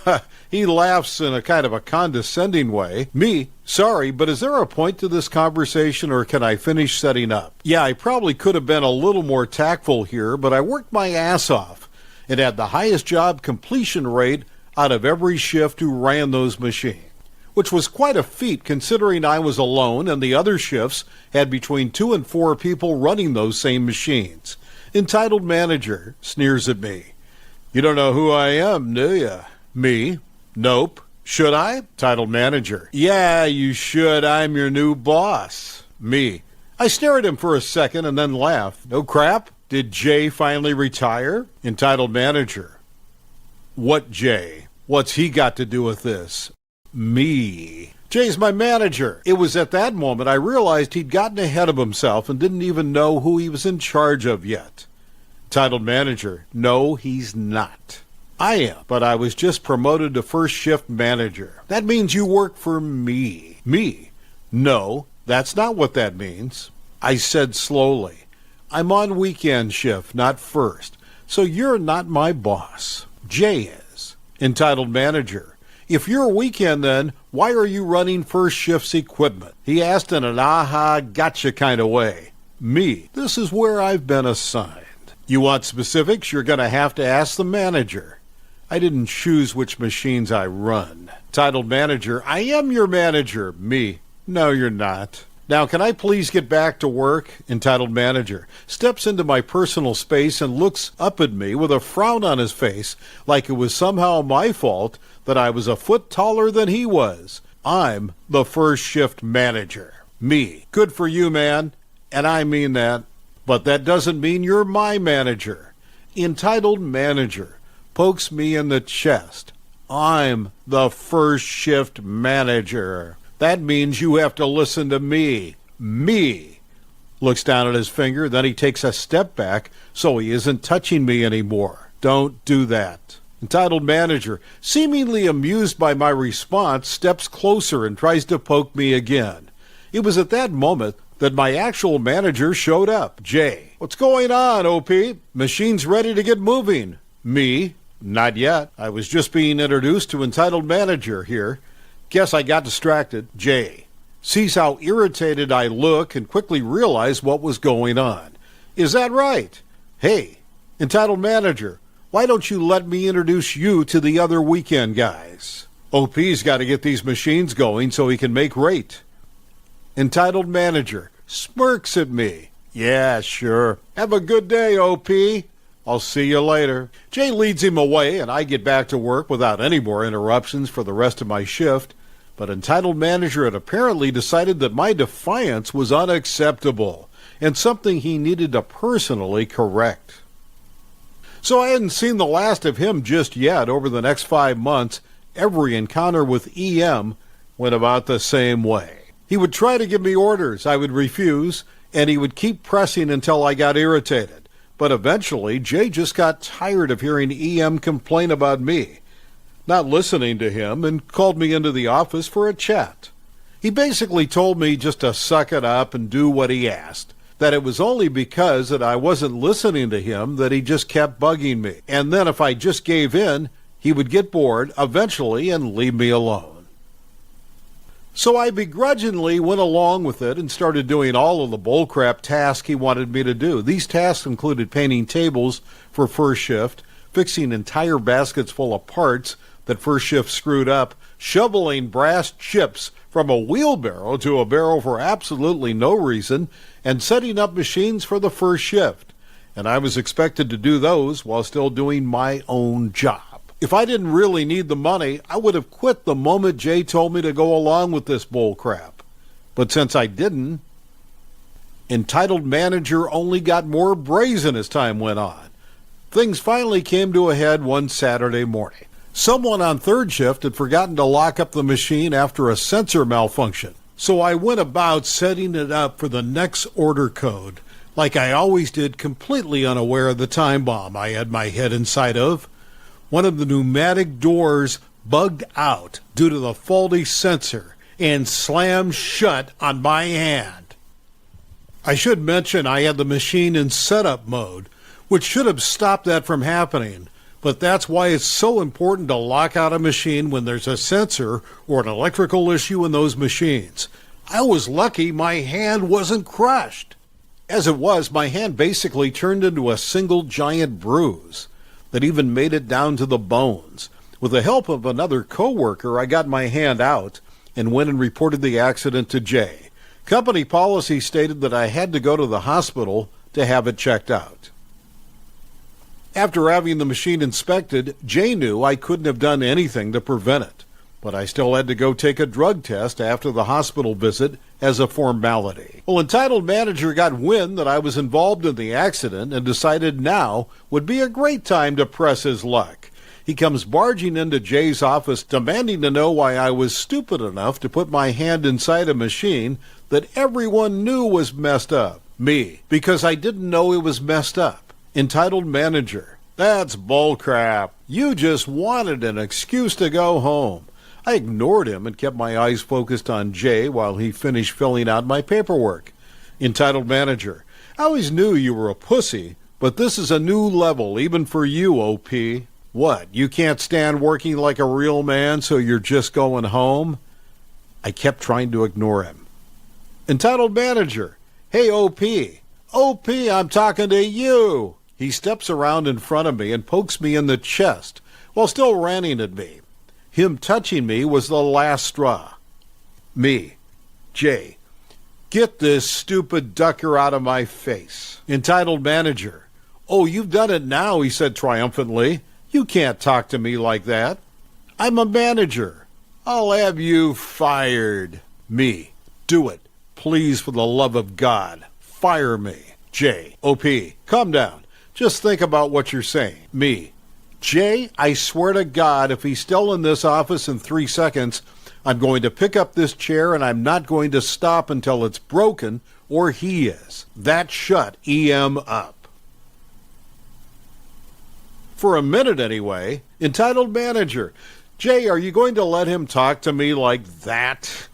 He laughs in a kind of a condescending way. Me, sorry, but is there a point to this conversation or can I finish setting up? Yeah, I probably could have been a little more tactful here, but I worked my ass off and had the highest job completion rate out of every shift who ran those machines, which was quite a feat considering I was alone and the other shifts had between 2 and 4 people running those same machines. Entitled manager sneers at me. You don't know who I am, do you? Me? Nope. Should I? Entitled manager. Yeah, you should. I'm your new boss. Me. I stare at him for a second and then laugh. No crap? Did Jay finally retire? Entitled manager. What Jay? What's he got to do with this? Me. Jay's my manager. It was at that moment I realized he'd gotten ahead of himself and didn't even know who he was in charge of yet. Titled manager. No, he's not. I am, but I was just promoted to first shift manager. That means you work for me. Me? No, that's not what that means. I said slowly. I'm on weekend shift, not first, so you're not my boss. Jay is. Entitled manager. If you're weekend, then why are you running first shift's equipment? He asked in an aha, gotcha kind of way. Me, this is where I've been assigned. You want specifics? You're going to have to ask the manager. I didn't choose which machines I run. Titled manager, I am your manager. Me, no, you're not. Now, can I please get back to work? Entitled manager steps into my personal space and looks up at me with a frown on his face, like it was somehow my fault that I was a foot taller than he was. I'm the first shift manager. Me, good for you, man, and I mean that, but that doesn't mean you're my manager. Entitled manager pokes me in the chest. I'm the first shift manager. That means you have to listen to me. Me. Looks down at his finger, then he takes a step back so he isn't touching me anymore. Don't do that. Entitled manager, seemingly amused by my response, steps closer and tries to poke me again. It was at that moment that my actual manager showed up. Jay. What's going on, OP? Machine's ready to get moving. Me. Not yet. I was just being introduced to entitled manager here. Guess I got distracted. Jay sees how irritated I look and quickly realized what was going on. Is that right? Hey, entitled manager, why don't you let me introduce you to the other weekend guys? OP's got to get these machines going so he can make rate. Entitled manager smirks at me. Yeah, sure. Have a good day, OP. I'll see you later. Jay leads him away, and I get back to work without any more interruptions for the rest of my shift. but entitled manager had apparently decided that my defiance was unacceptable and something he needed to personally correct. So I hadn't seen the last of him just yet. Over the next 5 months, every encounter with EM went about the same way. He would try to give me orders, I would refuse, and he would keep pressing until I got irritated. But eventually, Jay just got tired of hearing EM complain about me, not listening to him, and called me into the office for a chat. He basically told me just to suck it up and do what he asked, that it was only because that I wasn't listening to him that he just kept bugging me, and then if I just gave in, he would get bored eventually and leave me alone. So I begrudgingly went along with it and started doing all of the bullcrap tasks he wanted me to do. These tasks included painting tables for first shift, fixing entire baskets full of parts that first shift screwed up, shoveling brass chips from a wheelbarrow to a barrel for absolutely no reason, and setting up machines for the first shift. And I was expected to do those while still doing my own job. If I didn't really need the money, I would have quit the moment Jay told me to go along with this bull crap. But since I didn't, entitled manager only got more brazen as time went on. Things finally came to a head one Saturday morning. Someone on third shift had forgotten to lock up the machine after a sensor malfunction. So I went about setting it up for the next order code, like I always did, completely unaware of the time bomb I had my head inside of. One of the pneumatic doors bugged out due to the faulty sensor and slammed shut on my hand. I should mention I had the machine in setup mode, which should have stopped that from happening, but that's why it's so important to lock out a machine when there's a sensor or an electrical issue in those machines. I was lucky my hand wasn't crushed. As it was, my hand basically turned into a single giant bruise that even made it down to the bones. With the help of another coworker, I got my hand out and went and reported the accident to Jay. Company policy stated that I had to go to the hospital to have it checked out. After having the machine inspected, Jay knew I couldn't have done anything to prevent it, but I still had to go take a drug test after the hospital visit as a formality. Well, entitled manager got wind that I was involved in the accident and decided now would be a great time to press his luck. He comes barging into Jay's office demanding to know why I was stupid enough to put my hand inside a machine that everyone knew was messed up. Me, because I didn't know it was messed up. Entitled manager, that's bullcrap. You just wanted an excuse to go home. I ignored him and kept my eyes focused on Jay while he finished filling out my paperwork. Entitled manager, I always knew you were a pussy, but this is a new level even for you, OP. What, you can't stand working like a real man, so you're just going home? I kept trying to ignore him. Entitled manager, hey OP. OP, I'm talking to you. He steps around in front of me and pokes me in the chest while still ranting at me. Him touching me was the last straw. Me, Jay, get this stupid ducker out of my face. Entitled manager, oh, you've done it now, he said triumphantly. You can't talk to me like that. I'm a manager. I'll have you fired. Me, do it. Please, for the love of God, fire me. Jay, OP, calm down. Just think about what you're saying. Me, Jay, I swear to God, if he's still in this office in 3 seconds, I'm going to pick up this chair and I'm not going to stop until it's broken, or he is. That shut EM up. For a minute anyway, entitled manager, Jay, are you going to let him talk to me like that?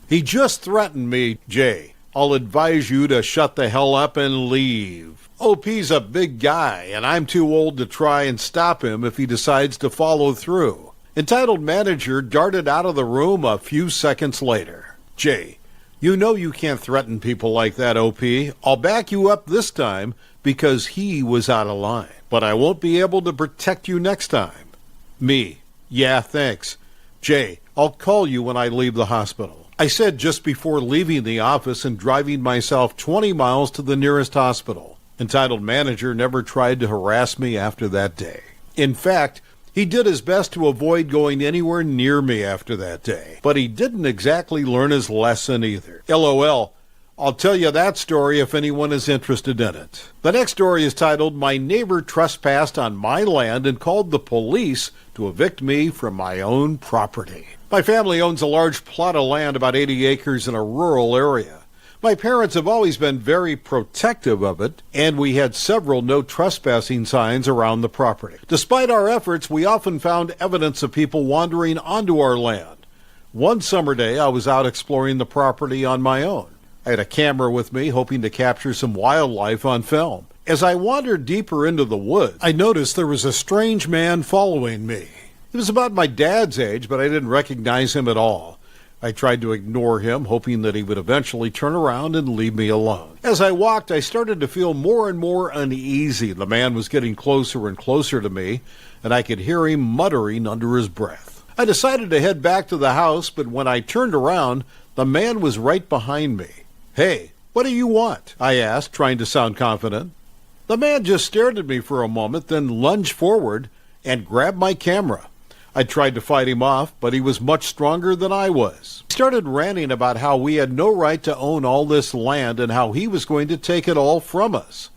He just threatened me, Jay. I'll advise you to shut the hell up and leave. OP's a big guy, and I'm too old to try and stop him if he decides to follow through. Entitled manager darted out of the room a few seconds later. Jay, you know you can't threaten people like that, OP. I'll back you up this time because he was out of line, but I won't be able to protect you next time. Me, yeah, thanks. Jay, I'll call you when I leave the hospital. I said just before leaving the office and driving myself 20 miles to the nearest hospital. Entitled manager never tried to harass me after that day. In fact, He did his best to avoid going anywhere near me after that day, but he didn't exactly learn his lesson either. LOL. I'll tell you that story if anyone is interested in it. The next story is titled, My Neighbor Trespassed on My Land and Called the Police to Evict Me from My Own Property. My family owns a large plot of land, about 80 acres in a rural area. My parents have always been very protective of it, and we had several no trespassing signs around the property. Despite our efforts, we often found evidence of people wandering onto our land. One summer day, I was out exploring the property on my own. I had a camera with me, hoping to capture some wildlife on film. As I wandered deeper into the woods, I noticed there was a strange man following me. He was about my dad's age, but I didn't recognize him at all. I tried to ignore him, hoping that he would eventually turn around and leave me alone. As I walked, I started to feel more and more uneasy. The man was getting closer and closer to me, and I could hear him muttering under his breath. I decided to head back to the house, but when I turned around, the man was right behind me. Hey, what do you want? I asked, trying to sound confident. The man just stared at me for a moment, then lunged forward and grabbed my camera. I tried to fight him off, but he was much stronger than I was. He started ranting about how we had no right to own all this land and how he was going to take it all from us.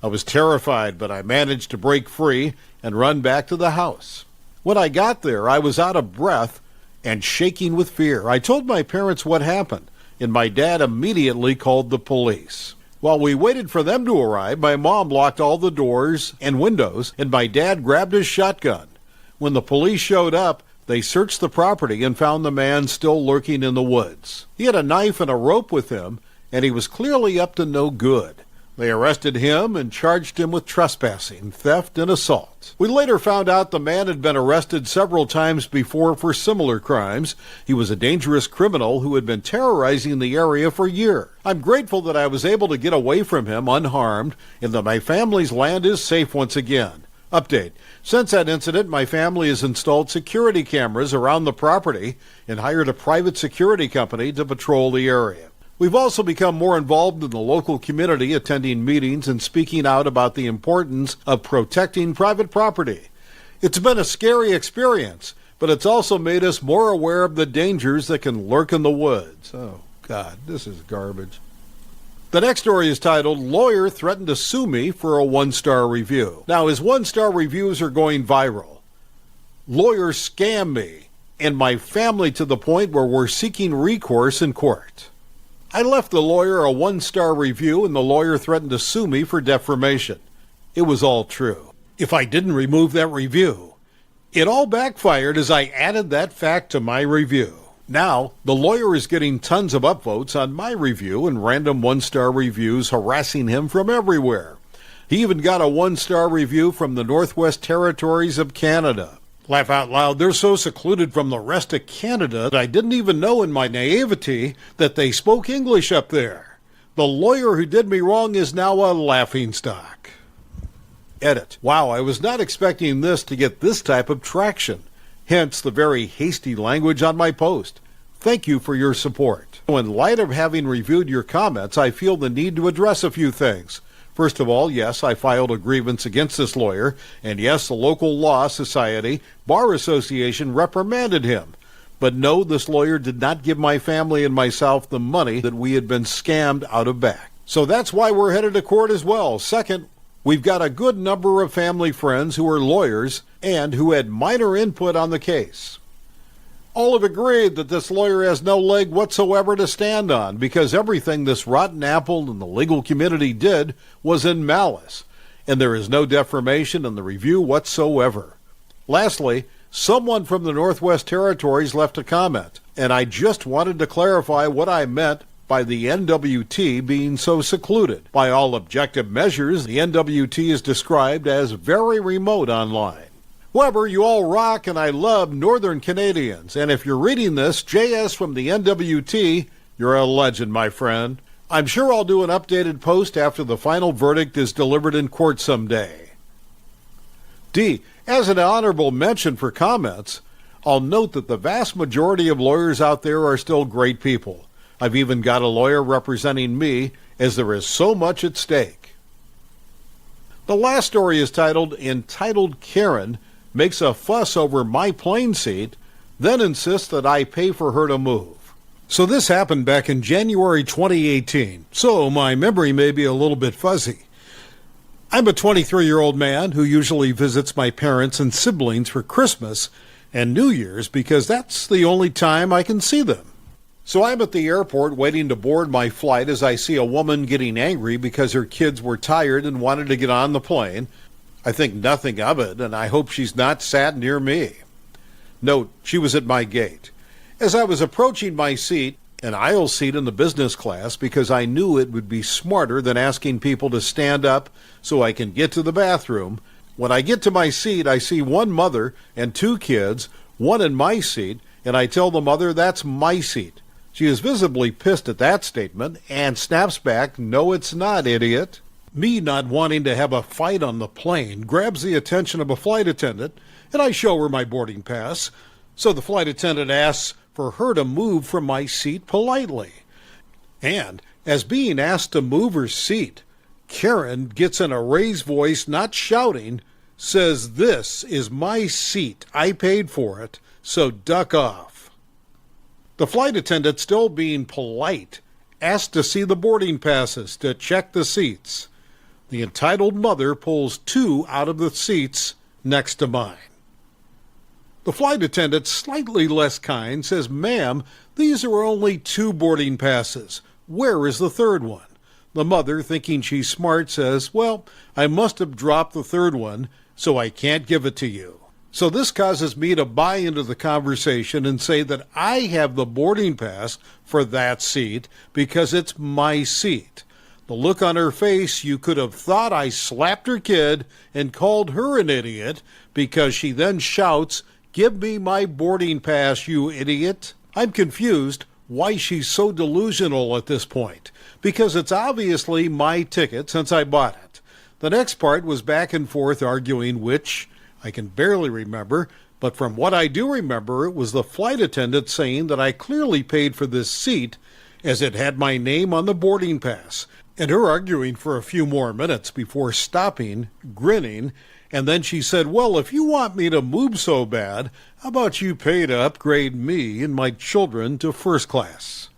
I was terrified, but I managed to break free and run back to the house. When I got there, I was out of breath and shaking with fear. I told my parents what happened, and my dad immediately called the police. While we waited for them to arrive, my mom locked all the doors and windows, and my dad grabbed his shotgun. When the police showed up, they searched the property and found the man still lurking in the woods. He had a knife and a rope with him, and he was clearly up to no good. They arrested him and charged him with trespassing, theft, and assault. We later found out the man had been arrested several times before for similar crimes. He was a dangerous criminal who had been terrorizing the area for years. I'm grateful that I was able to get away from him unharmed and that my family's land is safe once again. Update. Since that incident, my family has installed security cameras around the property and hired a private security company to patrol the area. We've also become more involved in the local community, attending meetings and speaking out about the importance of protecting private property. It's been a scary experience, but it's also made us more aware of the dangers that can lurk in the woods. Oh, God, this is garbage. The next story is titled, Lawyer Threatened to Sue Me for a 1-Star Review. Now, his 1-star reviews are going viral. Lawyers scam me and my family to the point where we're seeking recourse in court. I left the lawyer a 1-star review and the lawyer threatened to sue me for defamation. It was all true. If I didn't remove that review, it all backfired as I added that fact to my review. Now, the lawyer is getting tons of upvotes on my review and random 1-star reviews harassing him from everywhere. He even got a 1-star review from the Northwest Territories of Canada. Laugh out loud, they're so secluded from the rest of Canada that I didn't even know in my naivety that they spoke English up there. The lawyer who did me wrong is now a laughingstock. Edit. Wow, I was not expecting this to get this type of traction. Hence the very hasty language on my post. Thank you for your support. In light of having reviewed your comments, I feel the need to address a few things. First of all, yes, I filed a grievance against this lawyer, and yes, the local law society, bar association reprimanded him. But no, this lawyer did not give my family and myself the money that we had been scammed out of back. So that's why we're headed to court as well. Second, we've got a good number of family friends who are lawyers and who had minor input on the case. All have agreed that this lawyer has no leg whatsoever to stand on because everything this rotten apple in the legal community did was in malice, and there is no defamation in the review whatsoever. Lastly, someone from the Northwest Territories left a comment, and I just wanted to clarify what I meant by the NWT being so secluded. By all objective measures, the NWT is described as very remote online. However, you all rock, and I love Northern Canadians. And if you're reading this, JS from the NWT, you're a legend, my friend. I'm sure I'll do an updated post after the final verdict is delivered in court someday. D. As an honorable mention for comments, I'll note that the vast majority of lawyers out there are still great people. I've even got a lawyer representing me, as there is so much at stake. The last story is titled, Entitled Karen makes a fuss over my plane seat, then insists that I pay for her to move. So this happened back in January 2018, so my memory may be a little bit fuzzy. I'm a 23-year-old man who usually visits my parents and siblings for Christmas and New Year's because that's the only time I can see them. So I'm at the airport waiting to board my flight as I see a woman getting angry because her kids were tired and wanted to get on the plane. I think nothing of it, and I hope she's not sat near me. Note, she was at my gate. As I was approaching my seat, an aisle seat in the business class, because I knew it would be smarter than asking people to stand up so I can get to the bathroom, when I get to my seat, I see one mother and two kids, one in my seat, and I tell the mother that's my seat. She is visibly pissed at that statement and snaps back, "No, it's not, idiot." Me not wanting to have a fight on the plane grabs the attention of a flight attendant, and I show her my boarding pass. So the flight attendant asks for her to move from my seat politely. And as being asked to move her seat, Karen gets in a raised voice, not shouting, says, "This is my seat. I paid for it, so duck off." The flight attendant, still being polite, asked to see the boarding passes to check the seats. The entitled mother pulls two out of the seats next to mine. The flight attendant, slightly less kind, says, "Ma'am, these are only two boarding passes. Where is the third one?" The mother, thinking she's smart, says, "Well, I must have dropped the third one, so I can't give it to you." So this causes me to buy into the conversation and say that I have the boarding pass for that seat because it's my seat. The look on her face, you could have thought I slapped her kid and called her an idiot because she then shouts, "Give me my boarding pass, you idiot." I'm confused why she's so delusional at this point, because it's obviously my ticket since I bought it. The next part was back and forth arguing, which I can barely remember, but from what I do remember, it was the flight attendant saying that I clearly paid for this seat as it had my name on the boarding pass, and her arguing for a few more minutes before stopping, grinning, and then she said, "Well, if you want me to move so bad, how about you pay to upgrade me and my children to first class?"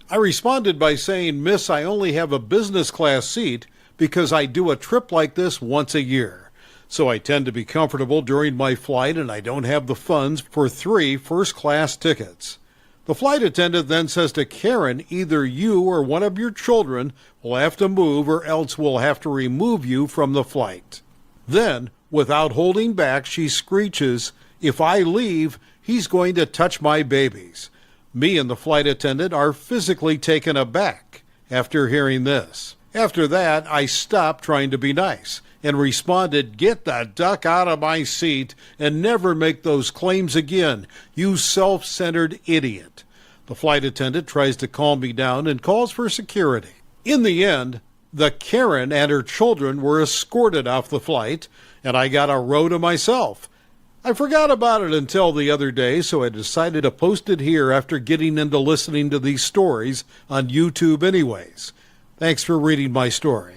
I responded by saying, "Miss, I only have a business class seat because I do a trip like this once a year. So I tend to be comfortable during my flight, and I don't have the funds for 3 first-class tickets." The flight attendant then says to Karen, "Either you or one of your children will have to move, or else we'll have to remove you from the flight." Then, without holding back, she screeches, "If I leave, he's going to touch my babies." Me and the flight attendant are physically taken aback after hearing this. After that, I stopped trying to be nice and responded, "Get the duck out of my seat and never make those claims again, you self-centered idiot." The flight attendant tries to calm me down and calls for security. In the end, the Karen and her children were escorted off the flight, and I got a row to myself. I forgot about it until the other day, so I decided to post it here after getting into listening to these stories on YouTube anyways. Thanks for reading my story.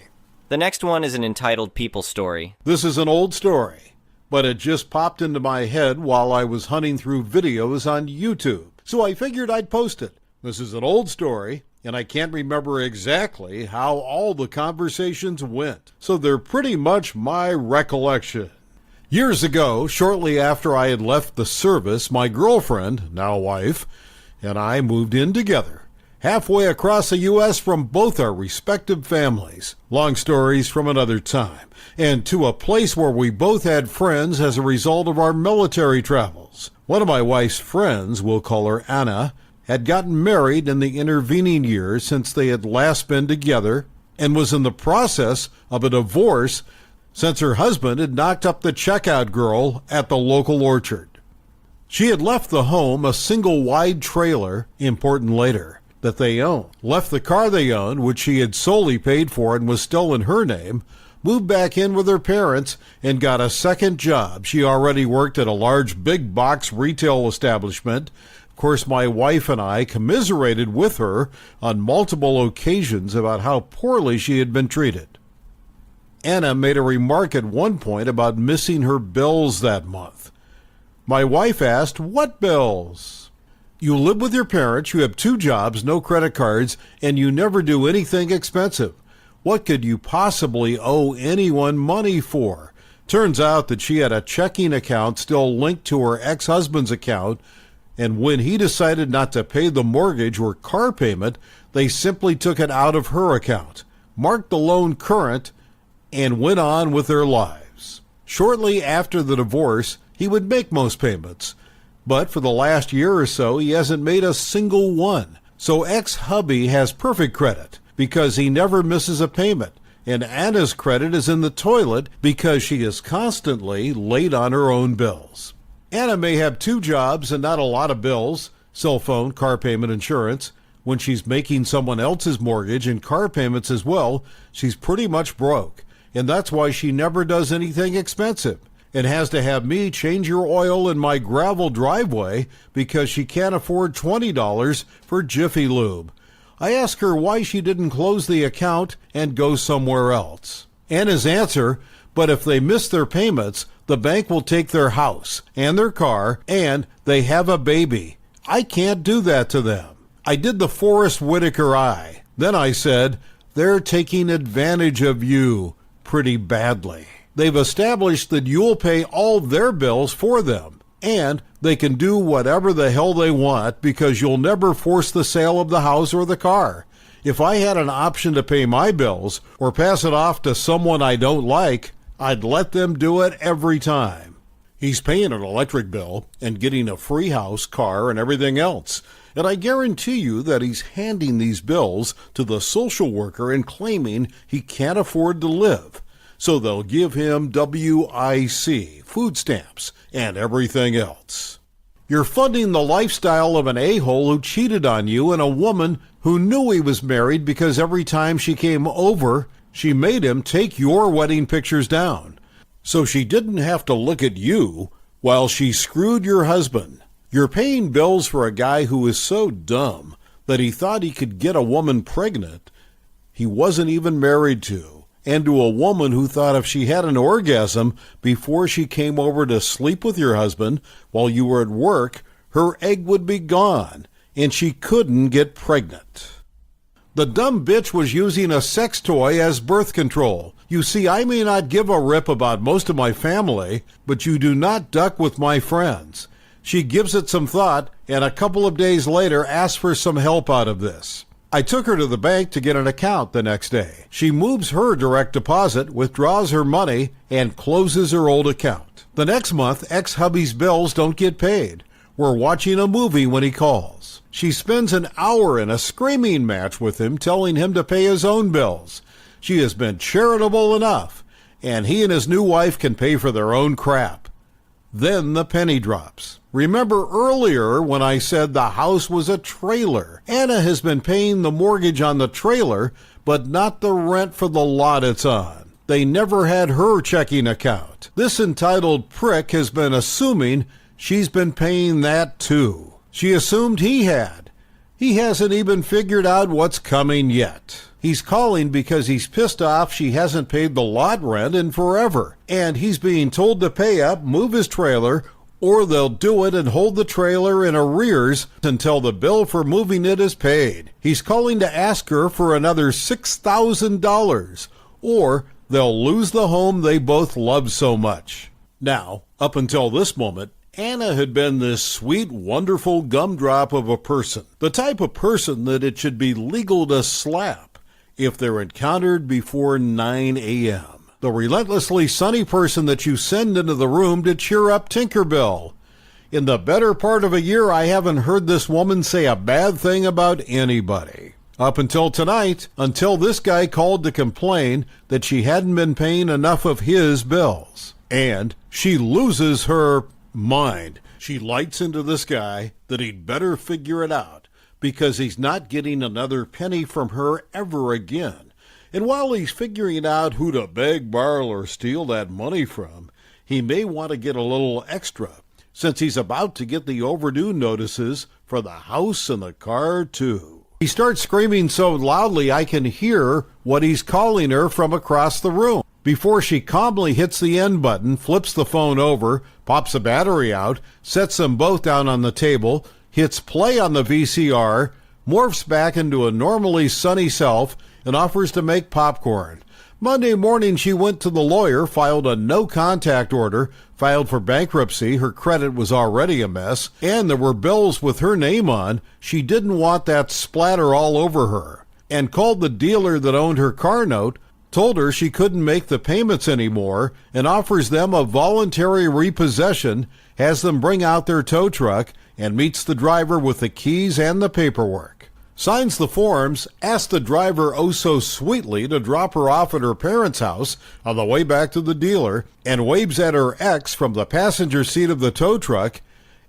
The next one is an entitled people story. This is an old story, but it just popped into my head while I was hunting through videos on YouTube, so I figured I'd post it. This is an old story, and I can't remember exactly how all the conversations went, so they're pretty much my recollection. Years ago, shortly after I had left the service, my girlfriend, now wife, and I moved in together, halfway across the U.S. from both our respective families. Long stories from another time. And to a place where we both had friends as a result of our military travels. One of my wife's friends, we'll call her Anna, had gotten married in the intervening years since they had last been together, and was in the process of a divorce since her husband had knocked up the checkout girl at the local orchard. She had left the home, a single wide trailer, important later, that they owned, left the car they owned, which she had solely paid for and was still in her name, moved back in with her parents, and got a second job. She already worked at a large big box retail establishment. Of course, my wife and I commiserated with her on multiple occasions about how poorly she had been treated. Anna made a remark at one point about missing her bills that month. My wife asked, "What bills?" "You live with your parents, you have 2 jobs, no credit cards, and you never do anything expensive. What could you possibly owe anyone money for?" Turns out that she had a checking account still linked to her ex-husband's account, and when he decided not to pay the mortgage or car payment, they simply took it out of her account, marked the loan current, and went on with their lives. Shortly after the divorce, he would make most payments, but for the last year or so, he hasn't made a single one. So ex-hubby has perfect credit because he never misses a payment, and Anna's credit is in the toilet because she is constantly late on her own bills. Anna may have 2 jobs and not a lot of bills, cell phone, car payment, insurance. When she's making someone else's mortgage and car payments as well, she's pretty much broke, and that's why she never does anything expensive and has to have me change your oil in my gravel driveway because she can't afford $20 for Jiffy Lube. I asked her why she didn't close the account and go somewhere else. Anna's answer, "But if they miss their payments, the bank will take their house and their car, and they have a baby. I can't do that to them." I did the Forrest Whitaker eye. Then I said, "They're taking advantage of you pretty badly. They've established that you'll pay all their bills for them, and they can do whatever the hell they want because you'll never force the sale of the house or the car. If I had an option to pay my bills or pass it off to someone I don't like, I'd let them do it every time." He's paying an electric bill and getting a free house, car, and everything else. And I guarantee you that he's handing these bills to the social worker and claiming he can't afford to live. So they'll give him WIC, food stamps, and everything else. You're funding the lifestyle of an a-hole who cheated on you and a woman who knew he was married because every time she came over, she made him take your wedding pictures down. So she didn't have to look at you while she screwed your husband. You're paying bills for a guy who is so dumb that he thought he could get a woman pregnant he wasn't even married to, and to a woman who thought if she had an orgasm before she came over to sleep with your husband while you were at work, her egg would be gone, and she couldn't get pregnant. The dumb bitch was using a sex toy as birth control. You see, I may not give a rip about most of my family, but you do not duck with my friends. She gives it some thought, and a couple of days later asks for some help out of this. I took her to the bank to get an account the next day. She moves her direct deposit, withdraws her money, and closes her old account. The next month, ex-hubby's bills don't get paid. We're watching a movie when he calls. She spends an hour in a screaming match with him, telling him to pay his own bills. She has been charitable enough, and he and his new wife can pay for their own crap. Then the penny drops. Remember earlier when I said the house was a trailer? Anna has been paying the mortgage on the trailer, but not the rent for the lot it's on. They never had her checking account. This entitled prick has been assuming she's been paying that too. She assumed he had. He hasn't even figured out what's coming yet. He's calling because he's pissed off she hasn't paid the lot rent in forever, and he's being told to pay up, move his trailer, or they'll do it and hold the trailer in arrears until the bill for moving it is paid. He's calling to ask her for another $6,000, or they'll lose the home they both love so much. Now, up until this moment, Anna had been this sweet, wonderful gumdrop of a person, the type of person that it should be legal to slap if they're encountered before 9 a.m. The relentlessly sunny person that you send into the room to cheer up Tinkerbell. In the better part of a year, I haven't heard this woman say a bad thing about anybody. Up until tonight, until this guy called to complain that she hadn't been paying enough of his bills. And she loses her mind. She lights into this guy that he'd better figure it out because he's not getting another penny from her ever again. And while he's figuring out who to beg, borrow, or steal that money from, he may want to get a little extra, since he's about to get the overdue notices for the house and the car, too. He starts screaming so loudly I can hear what he's calling her from across the room. before she calmly hits the end button, flips the phone over, pops the battery out, sets them both down on the table, hits play on the VCR, morphs back into a normally sunny self, and offers to make popcorn. Monday morning, she went to the lawyer, filed a no-contact order, filed for bankruptcy. Her credit was already a mess, and there were bills with her name on. She didn't want that splatter all over her, and called the dealer that owned her car note, told her she couldn't make the payments anymore, and offers them a voluntary repossession, has them bring out their tow truck, and meets the driver with the keys and the paperwork. Signs the forms, asks the driver oh so sweetly to drop her off at her parents' house on the way back to the dealer, and waves at her ex from the passenger seat of the tow truck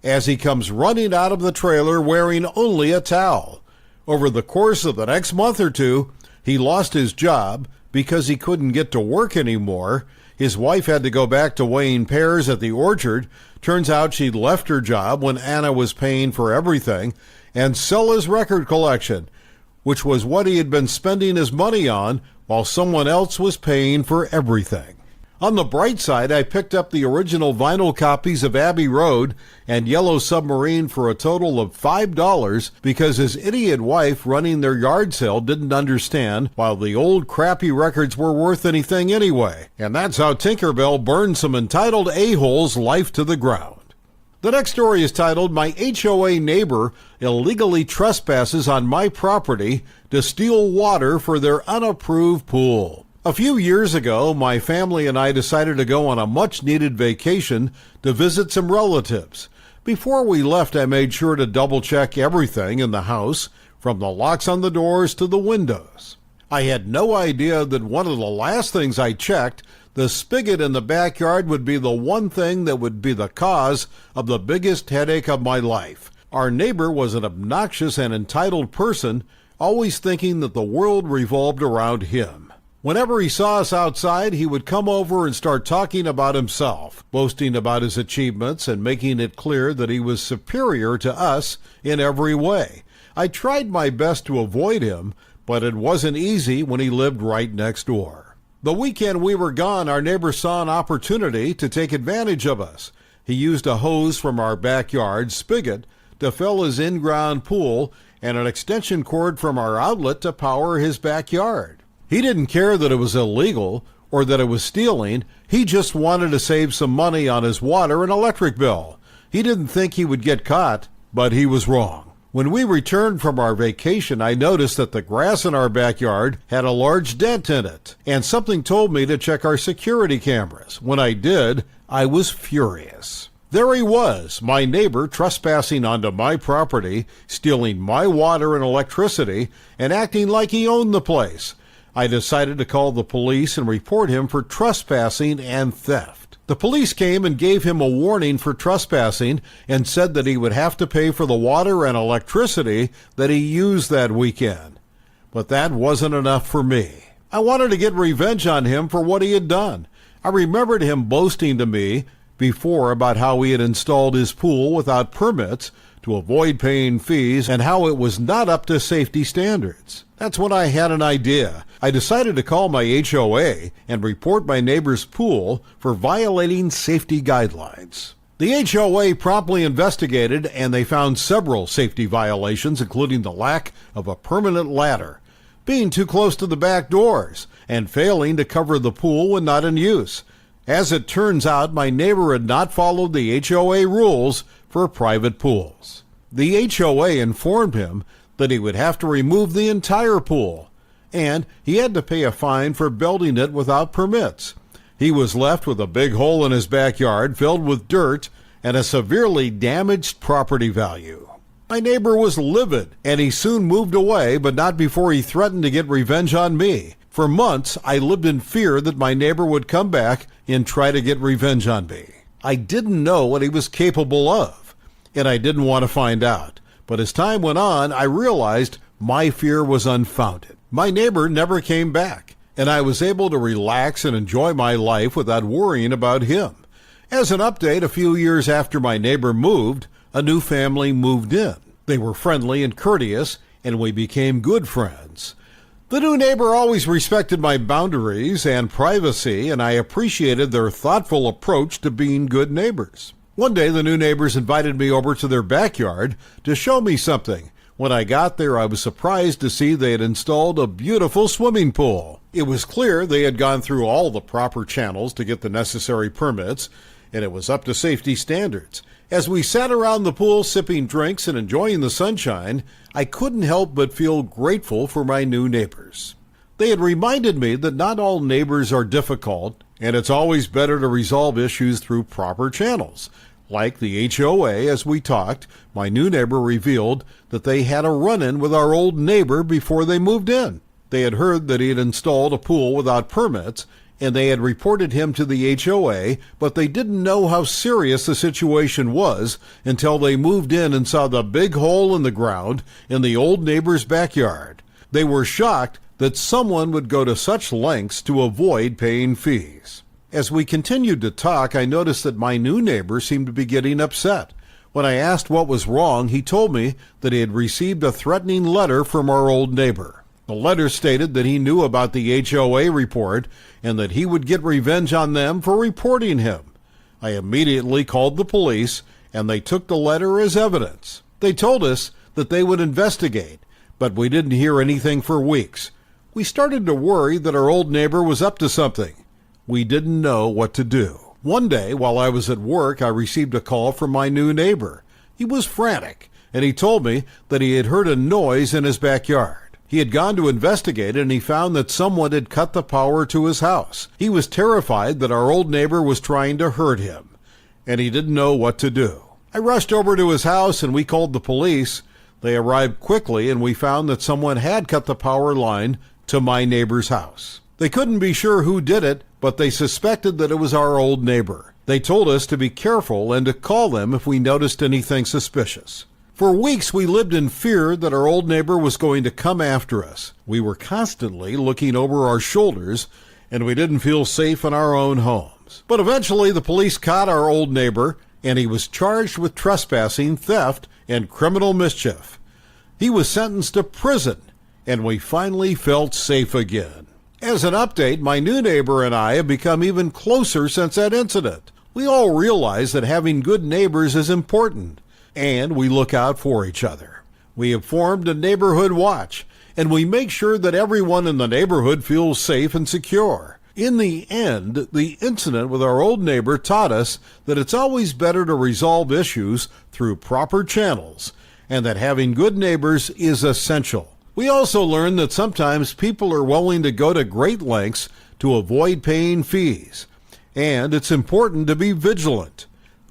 as he comes running out of the trailer wearing only a towel. Over the course of the next month or two, he lost his job because he couldn't get to work anymore. His wife had to go back to weighing pears at the orchard. Turns out she'd left her job when Anna was paying for everything, and sell his record collection, which was what he had been spending his money on while someone else was paying for everything. On the bright side, I picked up the original vinyl copies of Abbey Road and Yellow Submarine for a total of $5 because his idiot wife running their yard sale didn't understand why the old crappy records were worth anything anyway. And that's how Tinkerbell burned some entitled a-hole's life to the ground. The next story is titled, My HOA Neighbor Illegally Trespasses on My Property to Steal Water for Their Unapproved Pool. A few years ago, my family and I decided to go on a much-needed vacation to visit some relatives. Before we left, I made sure to double-check everything in the house, from the locks on the doors to the windows. I had no idea that one of the last things I checked, the spigot in the backyard, would be the one thing that would be the cause of the biggest headache of my life. Our neighbor was an obnoxious and entitled person, always thinking that the world revolved around him. Whenever he saw us outside, he would come over and start talking about himself, boasting about his achievements and making it clear that he was superior to us in every way. I tried my best to avoid him, but it wasn't easy when he lived right next door. The weekend we were gone, our neighbor saw an opportunity to take advantage of us. He used a hose from our backyard spigot to fill his in-ground pool and an extension cord from our outlet to power his backyard. He didn't care that it was illegal or that it was stealing. He just wanted to save some money on his water and electric bill. He didn't think he would get caught, but he was wrong. When we returned from our vacation, I noticed that the grass in our backyard had a large dent in it, and something told me to check our security cameras. When I did, I was furious. There he was, my neighbor, trespassing onto my property, stealing my water and electricity, and acting like he owned the place. I decided to call the police and report him for trespassing and theft. The police came and gave him a warning for trespassing and said that he would have to pay for the water and electricity that he used that weekend. But that wasn't enough for me. I wanted to get revenge on him for what he had done. I remembered him boasting to me before about how he had installed his pool without permits to avoid paying fees and how it was not up to safety standards. That's when I had an idea. I decided to call my HOA and report my neighbor's pool for violating safety guidelines. The HOA promptly investigated, and they found several safety violations, including the lack of a permanent ladder, being too close to the back doors, and failing to cover the pool when not in use. As it turns out, my neighbor had not followed the HOA rules for private pools. The HOA informed him that he would have to remove the entire pool, and he had to pay a fine for building it without permits. He was left with a big hole in his backyard filled with dirt and a severely damaged property value. My neighbor was livid, and he soon moved away, but not before he threatened to get revenge on me. For months, I lived in fear that my neighbor would come back and try to get revenge on me. I didn't know what he was capable of, and I didn't want to find out. But as time went on, I realized my fear was unfounded. My neighbor never came back, and I was able to relax and enjoy my life without worrying about him. As an update, a few years after my neighbor moved, a new family moved in. They were friendly and courteous, and we became good friends. The new neighbor always respected my boundaries and privacy, and I appreciated their thoughtful approach to being good neighbors. One day, the new neighbors invited me over to their backyard to show me something. When I got there, I was surprised to see they had installed a beautiful swimming pool. It was clear they had gone through all the proper channels to get the necessary permits, and it was up to safety standards. As we sat around the pool sipping drinks and enjoying the sunshine, I couldn't help but feel grateful for my new neighbors. They had reminded me that not all neighbors are difficult, and it's always better to resolve issues through proper channels. Like the HOA, as we talked, my new neighbor revealed that they had a run-in with our old neighbor before they moved in. They had heard that he had installed a pool without permits, and they had reported him to the HOA, but they didn't know how serious the situation was until they moved in and saw the big hole in the ground in the old neighbor's backyard. They were shocked that someone would go to such lengths to avoid paying fees. As we continued to talk, I noticed that my new neighbor seemed to be getting upset. When I asked what was wrong, he told me that he had received a threatening letter from our old neighbor. The letter stated that he knew about the HOA report and that he would get revenge on them for reporting him. I immediately called the police, and they took the letter as evidence. They told us that they would investigate, but we didn't hear anything for weeks. We started to worry that our old neighbor was up to something. We didn't know what to do. One day, while I was at work, I received a call from my new neighbor. He was frantic, and he told me that he had heard a noise in his backyard. He had gone to investigate, and he found that someone had cut the power to his house. He was terrified that our old neighbor was trying to hurt him, and he didn't know what to do. I rushed over to his house, and we called the police. They arrived quickly, and we found that someone had cut the power line to my neighbor's house. They couldn't be sure who did it, but they suspected that it was our old neighbor. They told us to be careful and to call them if we noticed anything suspicious. For weeks, we lived in fear that our old neighbor was going to come after us. We were constantly looking over our shoulders, and we didn't feel safe in our own homes. But eventually, the police caught our old neighbor, and he was charged with trespassing, theft, and criminal mischief. He was sentenced to prison, and we finally felt safe again. As an update, my new neighbor and I have become even closer since that incident. We all realize that having good neighbors is important, and we look out for each other. We have formed a neighborhood watch, and we make sure that everyone in the neighborhood feels safe and secure. In the end, the incident with our old neighbor taught us that it's always better to resolve issues through proper channels, and that having good neighbors is essential. We also learned that sometimes people are willing to go to great lengths to avoid paying fees, and it's important to be vigilant.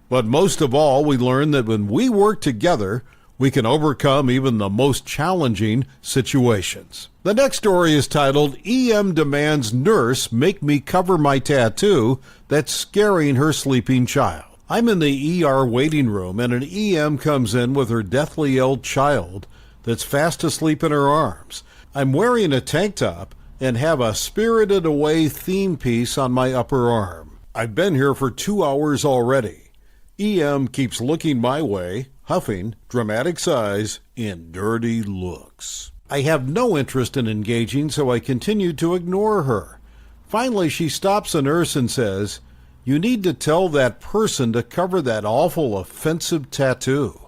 But most of all, we learned that when we work together, we can overcome even the most challenging situations. The next story is titled, EM Demands Nurse Make Me Cover My Tattoo That's Scaring Her Sleeping Child. I'm in the ER waiting room, and an EM comes in with her deathly ill child that's fast asleep in her arms. I'm wearing a tank top and have a Spirited Away theme piece on my upper arm. I've been here for 2 hours already. EM keeps looking my way, huffing, dramatic sighs, and dirty looks. I have no interest in engaging, so I continue to ignore her. Finally, she stops a nurse and says, "You need to tell that person to cover that awful offensive tattoo."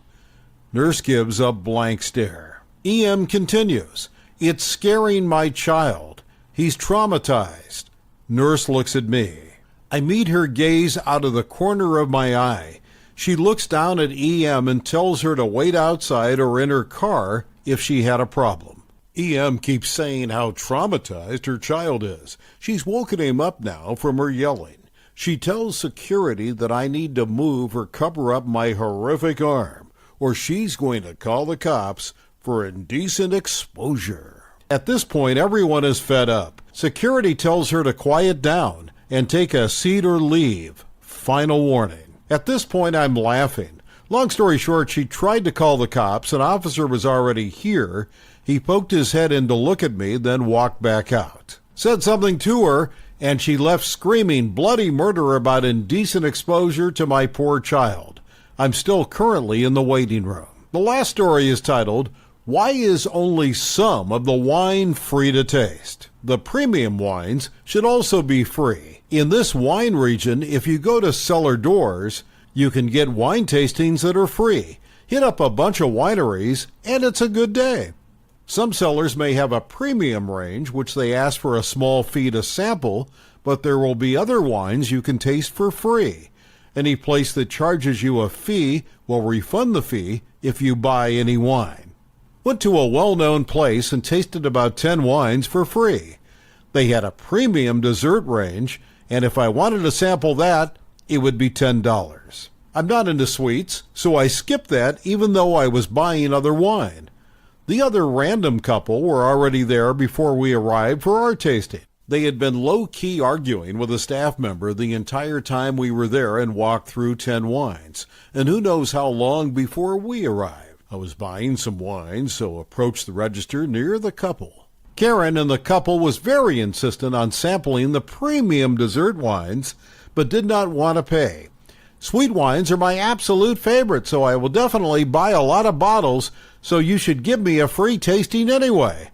Nurse gives a blank stare. EM continues, "It's scaring my child. He's traumatized." Nurse looks at me. I meet her gaze out of the corner of my eye. She looks down at EM and tells her to wait outside or in her car if she had a problem. EM keeps saying how traumatized her child is. She's woken him up now from her yelling. She tells security that I need to move or cover up my horrific arm, or she's going to call the cops for indecent exposure. At this point, everyone is fed up. Security tells her to quiet down and take a seat or leave. Final warning. At this point, I'm laughing. Long story short, she tried to call the cops. An officer was already here. He poked his head in to look at me, then walked back out. Said something to her, and she left screaming bloody murder about indecent exposure to my poor child. I'm still currently in the waiting room. The last story is titled, Why is only some of the wine free to taste? The premium wines should also be free. In this wine region, if you go to cellar doors, you can get wine tastings that are free. Hit up a bunch of wineries, and it's a good day. Some cellars may have a premium range, which they ask for a small fee to sample, but there will be other wines you can taste for free. Any place that charges you a fee will refund the fee if you buy any wine. Went to a well-known place and tasted about 10 wines for free. They had a premium dessert range, and if I wanted to sample that, it would be $10. I'm not into sweets, so I skipped that even though I was buying other wine. The other random couple were already there before we arrived for our tasting. They had been low-key arguing with a staff member the entire time we were there and walked through 10 wines, and who knows how long before we arrived. I was buying some wine, so approached the register near the couple. Karen and the couple was very insistent on sampling the premium dessert wines, but did not want to pay. Sweet wines are my absolute favorite, so I will definitely buy a lot of bottles, so you should give me a free tasting anyway.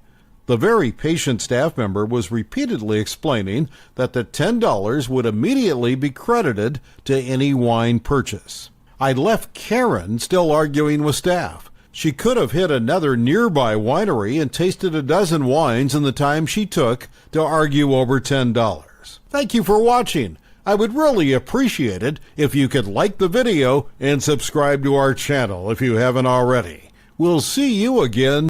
The very patient staff member was repeatedly explaining that the $10 would immediately be credited to any wine purchase. I left Karen still arguing with staff. She could have hit another nearby winery and tasted a dozen wines in the time she took to argue over $10. Thank you for watching. I would really appreciate it if you could like the video and subscribe to our channel if you haven't already. We'll see you again